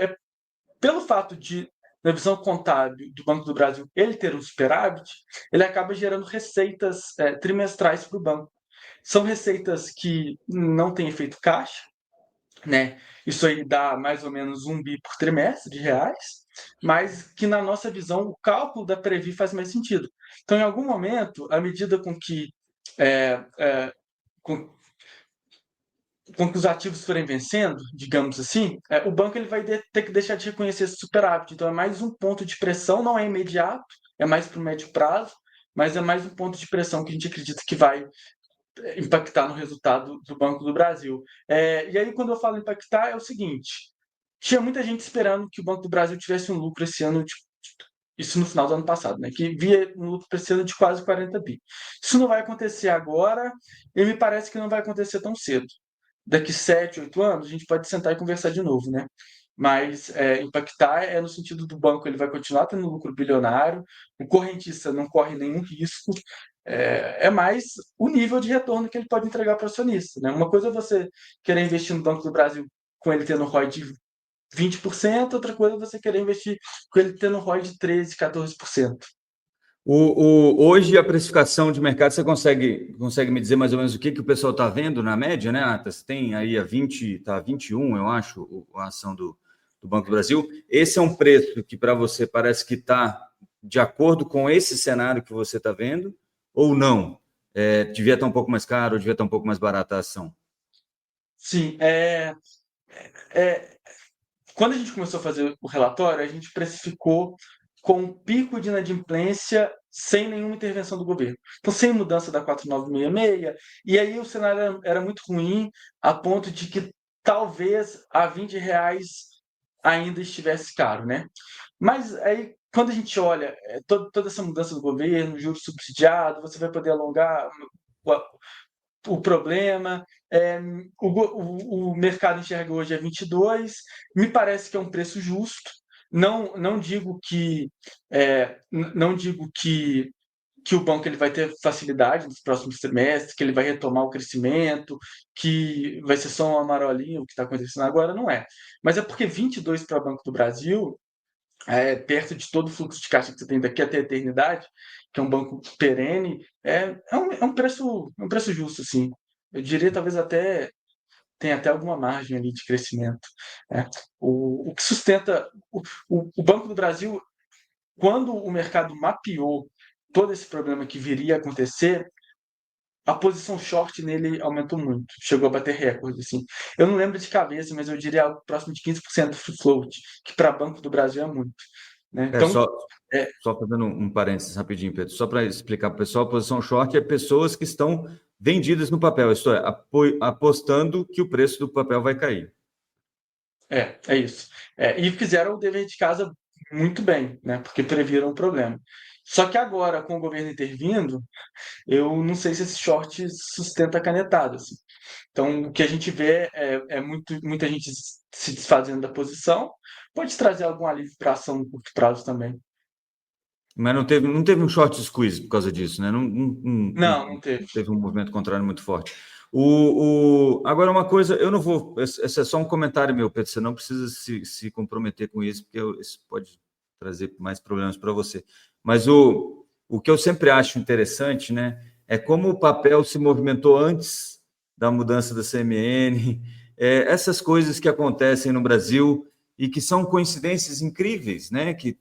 Pelo fato de, na visão contábil do Banco do Brasil, ele ter um superávit, ele acaba gerando receitas trimestrais para o banco. São receitas que não têm efeito caixa, né? Isso aí dá mais ou menos 1 bi por trimestre de reais, mas que na nossa visão o cálculo da Previ faz mais sentido. Então, em algum momento, à medida com que é, é, com, com que os ativos forem vencendo, digamos assim, o banco ele vai ter que deixar de reconhecer esse superávit. Então, é mais um ponto de pressão, não é imediato, é mais para o médio prazo, mas é mais um ponto de pressão que a gente acredita que vai impactar no resultado do Banco do Brasil. E aí, quando eu falo impactar, é o seguinte: tinha muita gente esperando que o Banco do Brasil tivesse um lucro esse ano, isso no final do ano passado, né? Que via um lucro esse ano de quase 40 bi. Isso não vai acontecer agora, e me parece que não vai acontecer tão cedo. Daqui 7, 8 anos, a gente pode sentar e conversar de novo, né? Mas impactar é no sentido do banco, ele vai continuar tendo lucro bilionário, o correntista não corre nenhum risco, mais o nível de retorno que ele pode entregar para o acionista. Né? Uma coisa é você querer investir no Banco do Brasil com ele tendo ROI de 20%, outra coisa é você querer investir com ele tendo um ROI de 13%, 14%. Hoje, a precificação de mercado, você consegue me dizer mais ou menos o que o pessoal está vendo na média, né, Atas? Tem aí a 20, tá 21, eu acho, a ação do Banco do Brasil. Esse é um preço que para você parece que está de acordo com esse cenário que você está vendo, ou não? Devia estar um pouco mais caro, ou devia estar um pouco mais barata a ação? Sim, quando a gente começou a fazer o relatório, a gente precificou com um pico de inadimplência sem nenhuma intervenção do governo. Então, sem mudança da 4966, e aí o cenário era muito ruim, a ponto de que talvez a R$ 20 ainda estivesse caro, né? Mas aí, quando a gente olha toda essa mudança do governo, juros subsidiados, você vai poder alongar o problema. O mercado enxerga hoje 22, me parece que é um preço justo. Não digo que o banco ele vai ter facilidade nos próximos trimestres, que ele vai retomar o crescimento, que vai ser só uma marolinha o que está acontecendo agora, não é. Mas é porque 22 para o Banco do Brasil, perto de todo o fluxo de caixa que você tem daqui até a eternidade, que é um banco perene, é um preço justo, sim. Eu diria talvez até tem até alguma margem ali de crescimento. Né? O que sustenta o Banco do Brasil, quando o mercado mapeou todo esse problema que viria a acontecer, a posição short nele aumentou muito, chegou a bater recorde. Assim. Eu não lembro de cabeça, mas eu diria algo próximo de 15% do free float, que para Banco do Brasil é muito. Né? É Então, só, só fazendo um parênteses rapidinho, Pedro, só para explicar para o pessoal, a posição short é pessoas que estão vendidas no papel, isto é, apostando que o preço do papel vai cair. é isso. E fizeram o dever de casa muito bem, né? Porque previram o problema. Só que agora, com o governo intervindo, eu não sei se esse short sustenta a canetada. Assim. Então, o que a gente vê muita gente se desfazendo da posição. Pode trazer algum alívio para a ação no curto prazo também. Mas não teve um short squeeze por causa disso, né? Não teve. Não teve um movimento contrário muito forte. Agora, uma coisa, eu não vou. Esse é só um comentário meu, Pedro. Você não precisa se comprometer com isso, porque isso pode trazer mais problemas para você. Mas o que eu sempre acho interessante, né, é como o papel se movimentou antes da mudança da CMN, essas coisas que acontecem no Brasil e que são coincidências incríveis, né? Que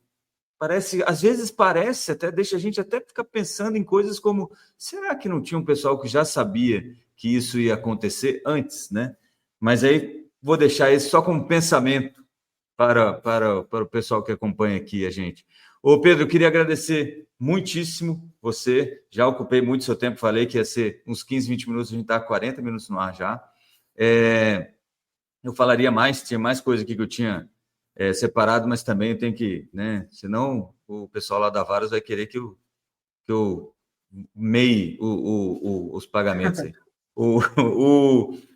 às vezes parece, até deixa a gente até ficar pensando em coisas como, será que não tinha um pessoal que já sabia que isso ia acontecer antes, né? Mas aí vou deixar isso só como pensamento para o pessoal que acompanha aqui a gente. Ô Pedro, eu queria agradecer muitíssimo você, já ocupei muito seu tempo, falei que ia ser uns 15, 20 minutos, a gente está 40 minutos no ar já. Eu falaria mais, tinha mais coisa aqui que eu tinha separado, mas também eu tenho que, né? Senão o pessoal lá da Varas vai querer que eu meie os pagamentos aí.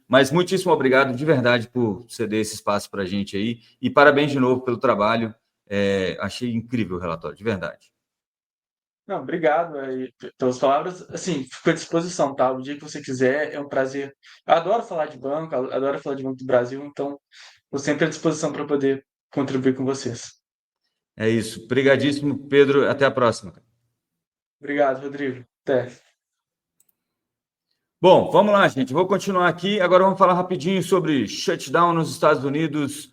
Mas muitíssimo obrigado de verdade por ceder esse espaço para a gente aí e parabéns de novo pelo trabalho. Achei incrível o relatório, de verdade. Não, obrigado pelas palavras. Assim, fico à disposição, tá? O dia que você quiser, é um prazer. Eu adoro falar de banco, adoro falar de Banco do Brasil, então estou sempre à disposição para poder contribuir com vocês. É isso. Obrigadíssimo, Pedro. Até a próxima. Obrigado, Rodrigo. Até. Bom, vamos lá, gente. Vou continuar aqui. Agora vamos falar rapidinho sobre shutdown nos Estados Unidos.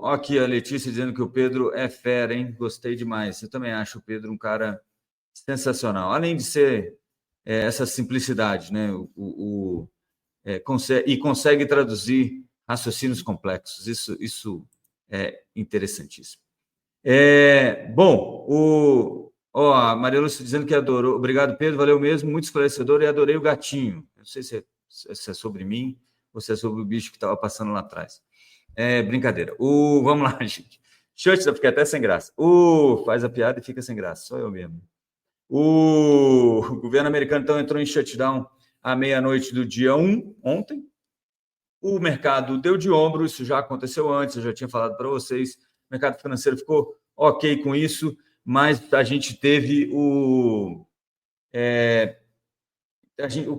Aqui a Letícia dizendo que o Pedro é fera, hein? Gostei demais. Eu também acho o Pedro um cara sensacional. Além de ser essa simplicidade, né? Consegue traduzir raciocínios complexos. Isso é interessantíssimo. Bom, a Maria Lúcia dizendo que adorou. Obrigado, Pedro. Valeu mesmo, muito esclarecedor. E adorei o gatinho. Não sei se é sobre mim ou se é sobre o bicho que estava passando lá atrás. Brincadeira. Vamos lá, gente. Shutdown, fiquei até sem graça. Faz a piada e fica sem graça. Só eu mesmo. O governo americano, então, entrou em shutdown à meia-noite do dia 1, ontem. O mercado deu de ombro, isso já aconteceu antes, eu já tinha falado para vocês. O mercado financeiro ficou ok com isso, mas a gente teve o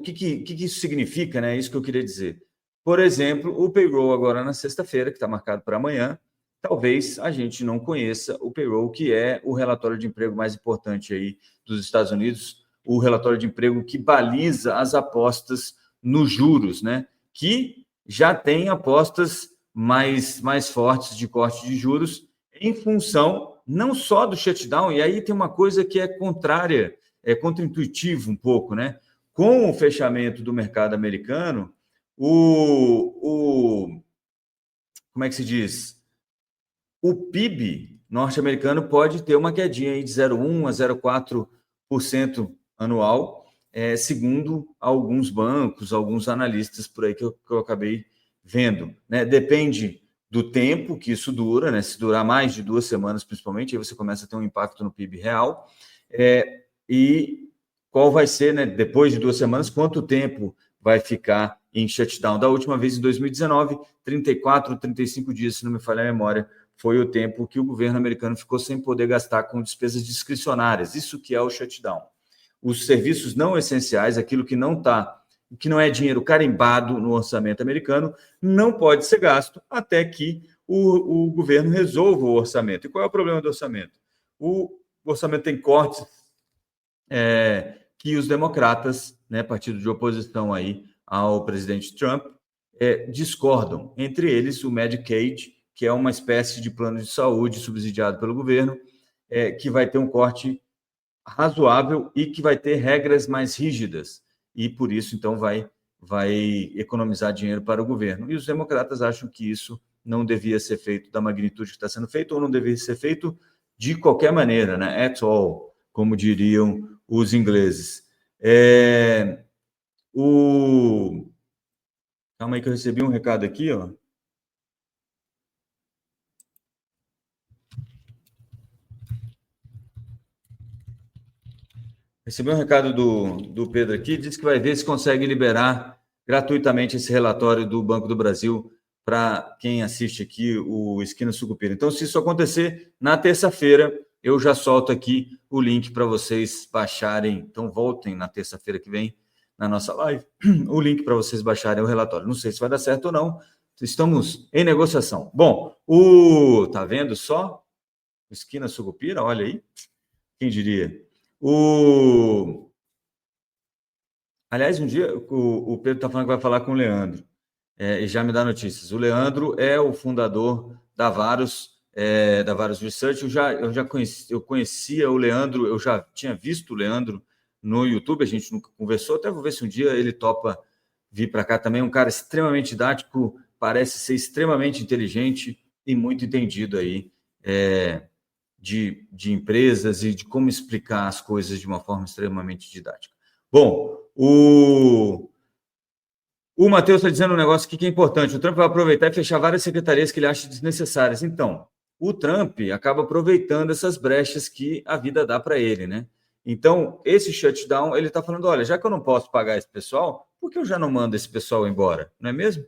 que isso significa, né? Isso que eu queria dizer. por exemplo, o payroll agora na sexta-feira, que está marcado para amanhã, talvez a gente não conheça o payroll, que é o relatório de emprego mais importante aí dos Estados Unidos, o relatório de emprego que baliza as apostas nos juros, né? Que já tem apostas mais fortes de corte de juros em função não só do shutdown, e aí tem uma coisa que é contrária, é contraintuitivo um pouco, né? Com o fechamento do mercado americano, como é que se diz? O PIB norte-americano pode ter uma quedinha aí de 0,1% a 0,4% anual, segundo alguns bancos, alguns analistas por aí que eu acabei vendo, né? Depende do tempo que isso dura, né? Se durar mais de 2 semanas, principalmente, aí você começa a ter um impacto no PIB real. E qual vai ser, né? Depois de 2 semanas, quanto tempo vai ficar em shutdown? Da última vez, em 2019, 34, 35 dias, se não me falha a memória, foi o tempo que o governo americano ficou sem poder gastar com despesas discricionárias. Isso que é o shutdown. Os serviços não essenciais, aquilo que não é dinheiro carimbado no orçamento americano, não pode ser gasto até que o governo resolva o orçamento. E qual é o problema do orçamento? O orçamento tem cortes que os democratas, né, partido de oposição aí ao presidente Trump, discordam. Entre eles, o Medicaid, que é uma espécie de plano de saúde subsidiado pelo governo, que vai ter um corte razoável e que vai ter regras mais rígidas. E, por isso, então, vai economizar dinheiro para o governo. E os democratas acham que isso não devia ser feito da magnitude que está sendo feito, ou não deveria ser feito de qualquer maneira, né? At all, como diriam os ingleses. Calma aí que eu recebi um recado aqui, ó. Recebi um recado do Pedro aqui, disse que vai ver se consegue liberar gratuitamente esse relatório do Banco do Brasil para quem assiste aqui o Esquina Sucupira. Então, se isso acontecer, na terça-feira, eu já solto aqui o link para vocês baixarem. Então, voltem na terça-feira que vem, na nossa live, o link para vocês baixarem o relatório. Não sei se vai dar certo ou não, estamos em negociação. Bom, tá vendo só? Esquina Sucupira, olha aí. Quem diria? Aliás, um dia o Pedro está falando que vai falar com o Leandro, e já me dá notícias. O Leandro é o fundador da Varus Research. Eu conhecia o Leandro, eu já tinha visto o Leandro no YouTube, a gente nunca conversou, até vou ver se um dia ele topa vir para cá também. Um cara extremamente didático, parece ser extremamente inteligente e muito entendido aí de empresas e de como explicar as coisas de uma forma extremamente didática. Bom, o Matheus está dizendo um negócio aqui que é importante. O Trump vai aproveitar e fechar várias secretarias que ele acha desnecessárias. Então, o Trump acaba aproveitando essas brechas que a vida dá para ele, né? Então, esse shutdown, ele está falando, olha, já que eu não posso pagar esse pessoal, por que eu já não mando esse pessoal embora? Não é mesmo?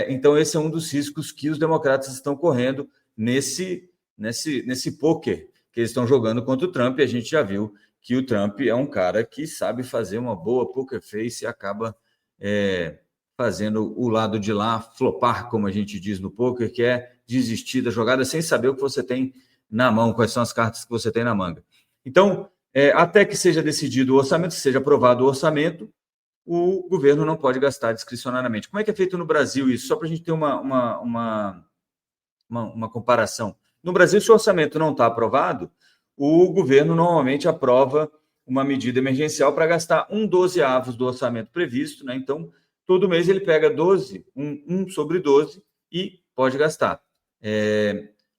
Então, esse é um dos riscos que os democratas estão correndo nesse poker que eles estão jogando contra o Trump. E a gente já viu que o Trump é um cara que sabe fazer uma boa poker face e acaba fazendo o lado de lá flopar, como a gente diz no poker, que é desistir da jogada sem saber o que você tem na mão, quais são as cartas que você tem na manga. Então, até que seja decidido o orçamento, seja aprovado o orçamento, o governo não pode gastar discricionariamente. Como é que é feito no Brasil isso? Só para a gente ter uma comparação. No Brasil, se o orçamento não está aprovado, o governo normalmente aprova uma medida emergencial para gastar 1/12 do orçamento previsto, né? Então, todo mês ele pega 1 sobre 12 e pode gastar.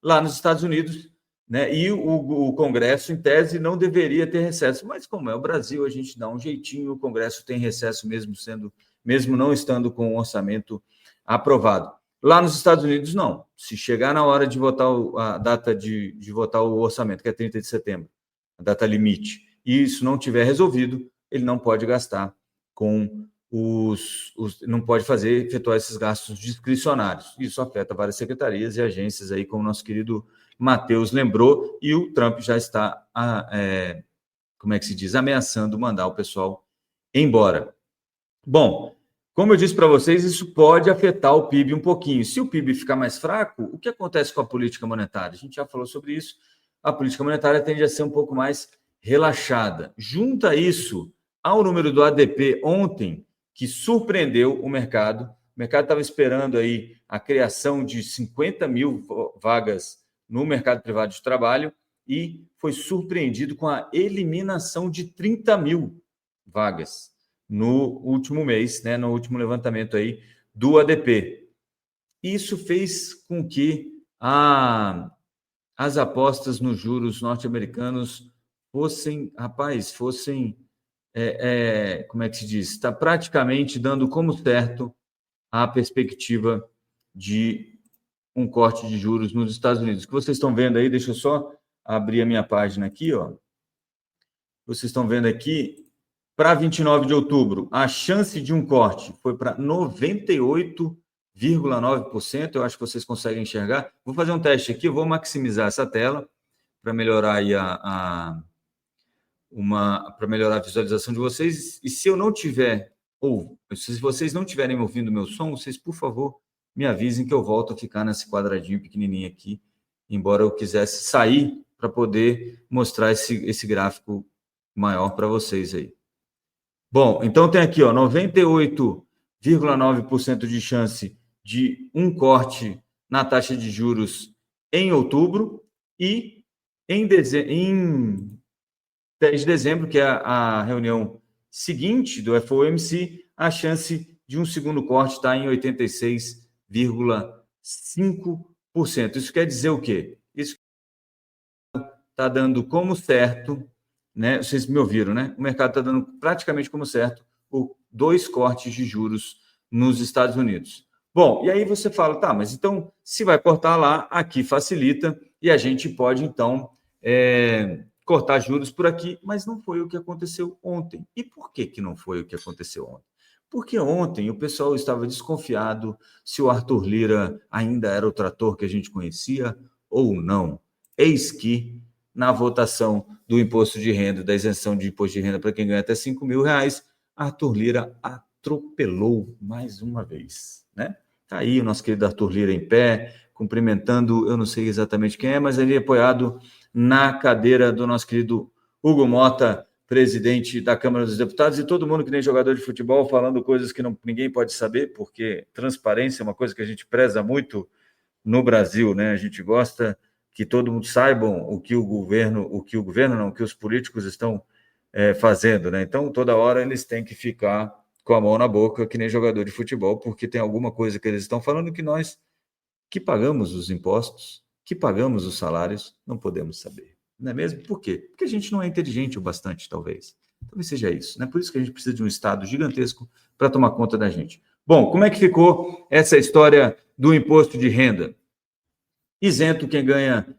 Lá nos Estados Unidos, né? E o Congresso, em tese, não deveria ter recesso, mas como é o Brasil, a gente dá um jeitinho, o Congresso tem recesso mesmo não estando com o orçamento aprovado. Lá nos Estados Unidos, não. Se chegar na hora de votar a data de votar o orçamento, que é 30 de setembro, a data limite, e isso não tiver resolvido, ele não pode gastar com não pode efetuar esses gastos discricionários. Isso afeta várias secretarias e agências aí, como o nosso querido Matheus lembrou, e o Trump já está, como é que se diz, ameaçando mandar o pessoal embora. Bom, Como eu disse para vocês, isso pode afetar o PIB um pouquinho. Se o PIB ficar mais fraco, o que acontece com a política monetária? A gente já falou sobre isso. A política monetária tende a ser um pouco mais relaxada. Junta isso ao número do ADP ontem, que surpreendeu o mercado. O mercado estava esperando aí a criação de 50 mil vagas no mercado privado de trabalho e foi surpreendido com a eliminação de 30 mil vagas no último mês, né, no último levantamento aí do ADP. Isso fez com que as apostas nos juros norte-americanos fossem, como é que se diz? Está praticamente dando como certo a perspectiva de um corte de juros nos Estados Unidos. O que vocês estão vendo aí, deixa eu só abrir a minha página aqui, ó. Vocês estão vendo aqui, para 29 de outubro, a chance de um corte foi para 98,9%. Eu acho que vocês conseguem enxergar. Vou fazer um teste aqui, eu vou maximizar essa tela para melhorar aí para melhorar a visualização de vocês. E se eu não tiver, ou se vocês não estiverem ouvindo meu som, vocês, por favor, me avisem que eu volto a ficar nesse quadradinho pequenininho aqui, embora eu quisesse sair para poder mostrar esse gráfico maior para vocês aí. Bom, então tem aqui, ó, 98,9% de chance de um corte na taxa de juros em outubro e em 10 de dezembro, que é a reunião seguinte do FOMC, a chance de um segundo corte está em 86,5%. Isso quer dizer o quê? Isso está dando como certo, né? Vocês me ouviram, né? O mercado está dando praticamente como certo dois cortes de juros nos Estados Unidos. Bom, e aí você fala, tá, mas então, se vai cortar lá, aqui facilita, e a gente pode, então, cortar juros por aqui, mas não foi o que aconteceu ontem. E por que não foi o que aconteceu ontem? Porque ontem o pessoal estava desconfiado se o Arthur Lira ainda era o trator que a gente conhecia ou não. Eis que, na votação do imposto de renda, da isenção de imposto de renda para quem ganha até R$5.000, Arthur Lira atropelou mais uma vez, né? Está aí o nosso querido Arthur Lira em pé, cumprimentando, eu não sei exatamente quem é, mas ele é apoiado na cadeira do nosso querido Hugo Mota, presidente da Câmara dos Deputados, e todo mundo que nem jogador de futebol falando coisas que ninguém pode saber, porque transparência é uma coisa que a gente preza muito no Brasil, né? A gente gosta que todo mundo saibam o que os políticos estão fazendo, né? Então, toda hora eles têm que ficar com a mão na boca, que nem jogador de futebol, porque tem alguma coisa que eles estão falando que nós, que pagamos os impostos, que pagamos os salários, não podemos saber. Não é mesmo? Por quê? Porque a gente não é inteligente o bastante, talvez. Talvez seja isso, né? Por isso que a gente precisa de um Estado gigantesco para tomar conta da gente. Bom, como é que ficou essa história do imposto de renda? Isento quem ganha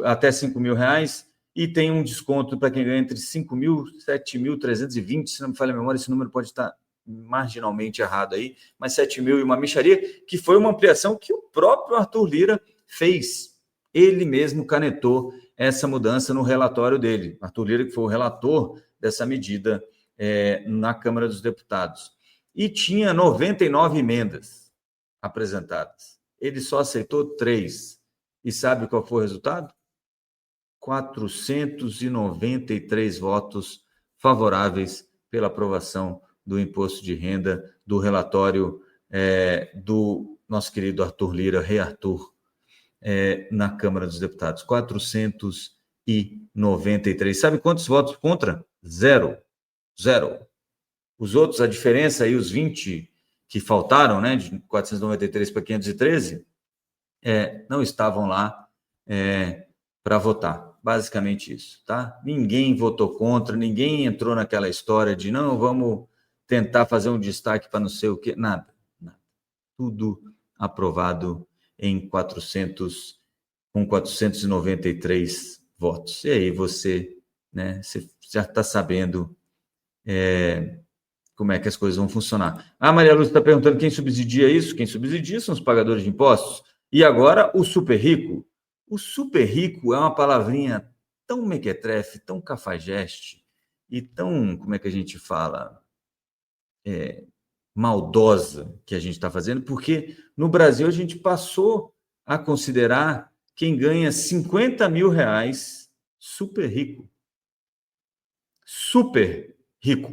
até R$5.000 e tem um desconto para quem ganha entre 5.000 e 7.320, se não me falha a memória, esse número pode estar marginalmente errado aí, mas 7.000 e uma mixaria, que foi uma ampliação que o próprio Arthur Lira fez. Ele mesmo canetou essa mudança no relatório dele. Arthur Lira, que foi o relator dessa medida na Câmara dos Deputados. E tinha 99 emendas apresentadas. Ele só aceitou 3. E sabe qual foi o resultado? 493 votos favoráveis pela aprovação do imposto de renda, do relatório do nosso querido Arthur Lira, Rei Arthur, na Câmara dos Deputados. 493. Sabe quantos votos contra? Zero. Os outros, a diferença aí, os 20 que faltaram, né, de 493 para 513, não estavam lá para votar. Basicamente isso, tá? Ninguém votou contra, ninguém entrou naquela história de não, vamos tentar fazer um destaque para não sei o quê. Nada. Tudo aprovado com 493 votos. E aí você, né, você já está sabendo como é que as coisas vão funcionar. A Maria Lúcia está perguntando quem subsidia isso. Quem subsidia são os pagadores de impostos. E agora, o super rico. O super rico é uma palavrinha tão mequetrefe, tão cafajeste e tão, como é que a gente fala? maldosa que a gente está fazendo, porque no Brasil a gente passou a considerar quem ganha 50 mil reais super rico. Super rico.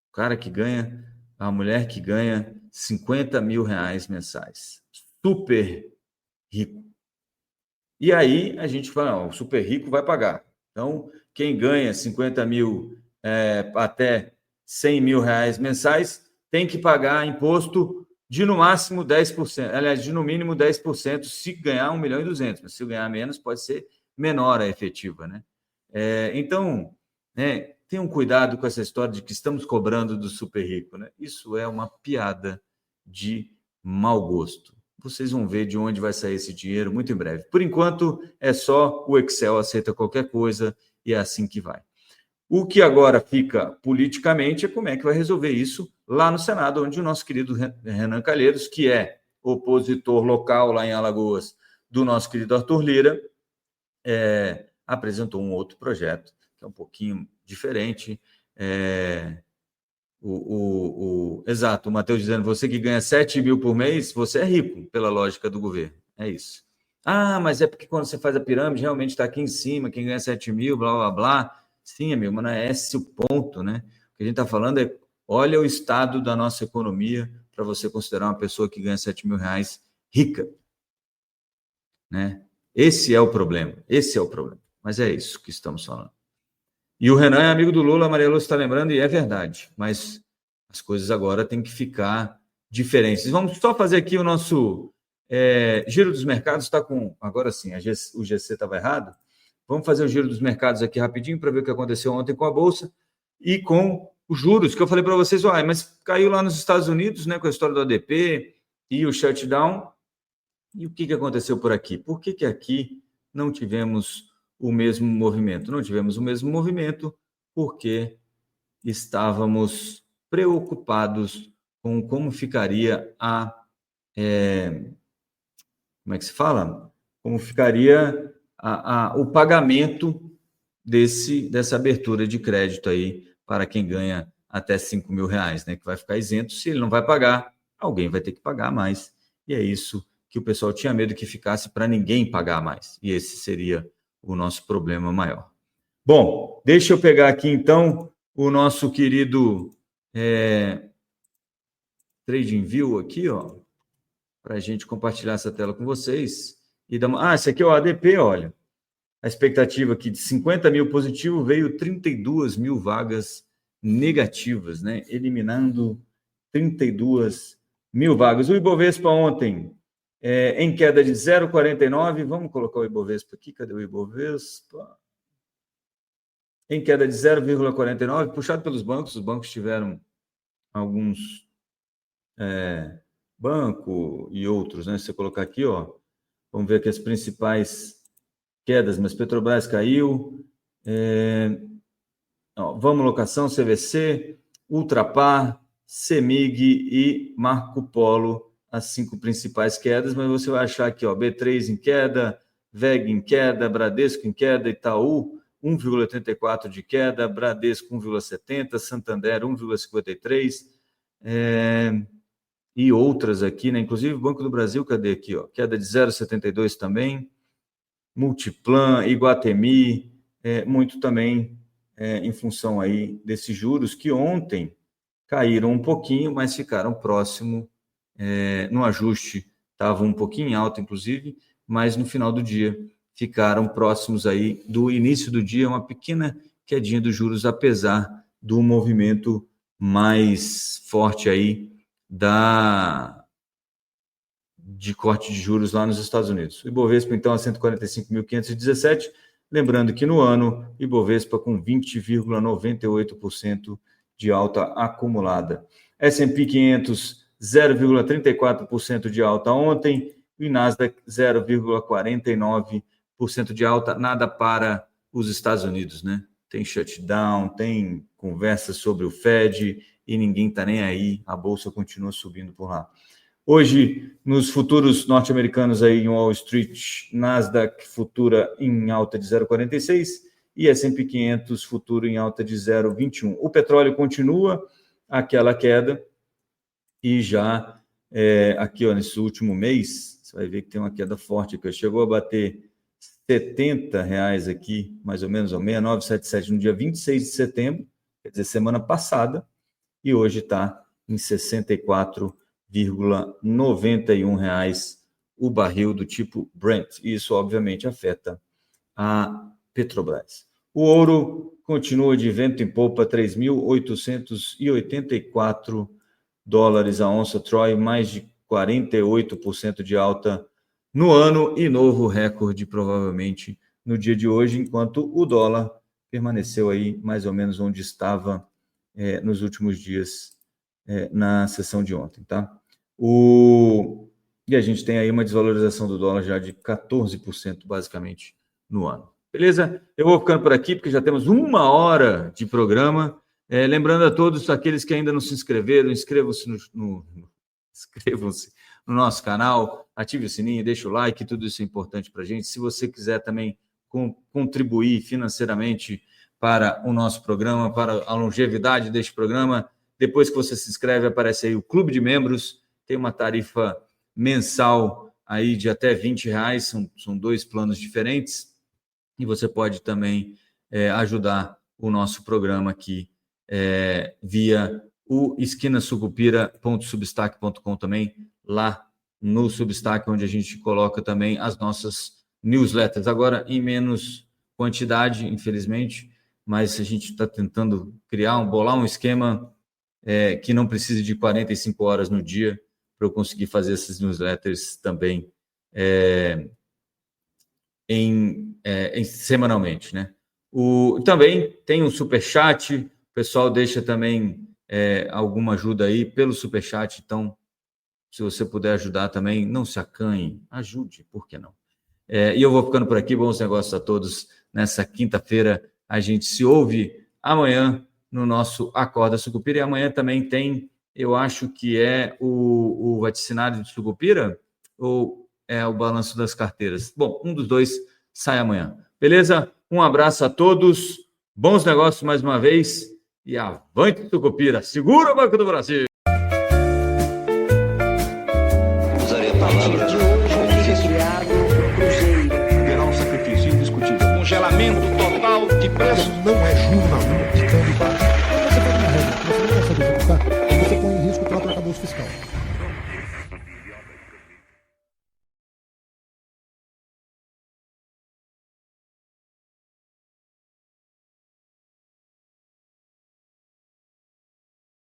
O cara que ganha, a mulher que ganha 50 mil reais mensais. Super rico. E aí a gente fala, não, o super rico vai pagar. Então, quem ganha 50 mil até 100 mil reais mensais tem que pagar imposto de no máximo 10%, aliás, de no mínimo 10% se ganhar 1.200.000, mas se ganhar menos pode ser menor a efetiva, né? Então, né, tenham cuidado com essa história de que estamos cobrando do super rico, né? Isso é uma piada de mau gosto. Vocês vão ver de onde vai sair esse dinheiro muito em breve. Por enquanto, é só o Excel aceita qualquer coisa e é assim que vai. O que agora fica politicamente é como é que vai resolver isso lá no Senado, onde o nosso querido Renan Calheiros, que é opositor local lá em Alagoas do nosso querido Arthur Lira, apresentou um outro projeto, que é um pouquinho diferente. Exato, o Matheus dizendo, você que ganha 7 mil por mês, você é rico, pela lógica do governo. É isso. Ah, mas é porque quando você faz a pirâmide, realmente está aqui em cima, quem ganha 7 mil, blá, blá, blá. Sim, amigo, mas não é esse o ponto, né? O que a gente está falando é, olha o estado da nossa economia para você considerar uma pessoa que ganha 7 mil reais rica. Né? Esse é o problema, Mas é isso que estamos falando. E o Renan é amigo do Lula, a Maria Lúcia está lembrando, e é verdade, mas as coisas agora têm que ficar diferentes. Vamos só fazer aqui o nosso giro dos mercados, está com, agora sim, o GC estava errado, vamos fazer o giro dos mercados aqui rapidinho para ver o que aconteceu ontem com a Bolsa e com os juros, que eu falei para vocês, mas caiu lá nos Estados Unidos, né, com a história do ADP e o shutdown, e o que aconteceu por aqui? Por que aqui não tivemos o mesmo movimento? Não tivemos o mesmo movimento porque estávamos preocupados com como ficaria como é que se fala? Como ficaria o pagamento dessa abertura de crédito aí para quem ganha até 5 mil reais, né? Que vai ficar isento. Se ele não vai pagar, alguém vai ter que pagar mais. E é isso que o pessoal tinha medo que ficasse para ninguém pagar mais. E esse seria o nosso problema maior. Bom, deixa eu pegar aqui, então, o nosso querido TradingView aqui, para a gente compartilhar essa tela com vocês. Esse aqui é o ADP, olha. A expectativa aqui de 50 mil positivo veio 32 mil vagas negativas, né? Eliminando 32 mil vagas. O Ibovespa ontem em queda de 0,49. Vamos colocar o Ibovespa aqui. Cadê o Ibovespa? Em queda de 0,49, puxado pelos bancos. Os bancos tiveram alguns banco e outros, né? Se você colocar aqui, vamos ver aqui as principais quedas, mas Petrobras caiu, Vamos Locação, CVC, Ultrapar, CEMIG e Marco Polo, as 5 principais quedas, mas você vai achar aqui, B3 em queda, VEG em queda, Bradesco em queda, Itaú 1,84 de queda, Bradesco 1,70, Santander 1,53, e outras aqui, né? Inclusive o Banco do Brasil, cadê aqui? Queda de 0,72 também, Multiplan, Iguatemi, muito também em função aí desses juros que ontem caíram um pouquinho, mas ficaram próximo no ajuste, estavam um pouquinho alto, inclusive, mas no final do dia ficaram próximos aí do início do dia, uma pequena quedinha dos juros, apesar do movimento mais forte aí de corte de juros lá nos Estados Unidos. O Ibovespa, então, a 145.517, lembrando que no ano, Ibovespa com 20,98% de alta acumulada. S&P 500, 0,34% de alta ontem, e Nasdaq 0,49% de alta, nada para os Estados Unidos, né? Tem shutdown, tem conversa sobre o Fed e ninguém está nem aí, a Bolsa continua subindo por lá. Hoje, nos futuros norte-americanos aí em Wall Street, Nasdaq futura em alta de 0,46 e S&P 500 futuro em alta de 0,21. O petróleo continua aquela queda, e já aqui, ó, nesse último mês, você vai ver que tem uma queda forte aqui, chegou a bater R$70 aqui, mais ou menos, ó, 69,77 no dia 26 de setembro, quer dizer, semana passada, e hoje está em R$64,91 o barril do tipo Brent. E isso, obviamente, afeta a Petrobras. O ouro continua de vento em popa, $3.884 a onça Troy, mais de 48% de alta no ano e novo recorde, provavelmente, no dia de hoje, enquanto o dólar permaneceu aí mais ou menos onde estava nos últimos dias, na sessão de ontem, tá? E a gente tem aí uma desvalorização do dólar já de 14%, basicamente, no ano. Beleza? Eu vou ficando por aqui, porque já temos 1 hora de programa. Lembrando a todos, aqueles que ainda não se inscreveram, inscrevam-se inscrevam-se no nosso canal, ative o sininho, deixa o like, tudo isso é importante para a gente. Se você quiser também contribuir financeiramente para o nosso programa, para a longevidade deste programa, depois que você se inscreve, aparece aí o Clube de Membros, tem uma tarifa mensal aí de até R$20, são 2 planos diferentes, e você pode também ajudar o nosso programa aqui via o esquinasucupira.substack.com também, lá no Substack, onde a gente coloca também as nossas newsletters, agora em menos quantidade, infelizmente, mas a gente está tentando bolar um esquema que não precise de 45 horas no dia para eu conseguir fazer essas newsletters também semanalmente, né? Também tem um superchat, o pessoal deixa também alguma ajuda aí pelo superchat, então, se você puder ajudar também, não se acanhe, ajude, por que não? E eu vou ficando por aqui, bons negócios a todos nessa quinta-feira, a gente se ouve amanhã no nosso Acorda Sucupira, e amanhã também tem, eu acho que o vaticinário de Sucupira, ou o balanço das carteiras. Bom, um dos dois sai amanhã. Beleza? Um abraço a todos, bons negócios mais uma vez, e avante Sucupira, segura o Banco do Brasil! Usaria a palavra haverá um sacrifício indiscutível. congelamento total de preço. Não é juro na mão de câmbio baixo. Quando você faz uma regra que você não consegue executar, você põe em risco o próprio arcabouço fiscal.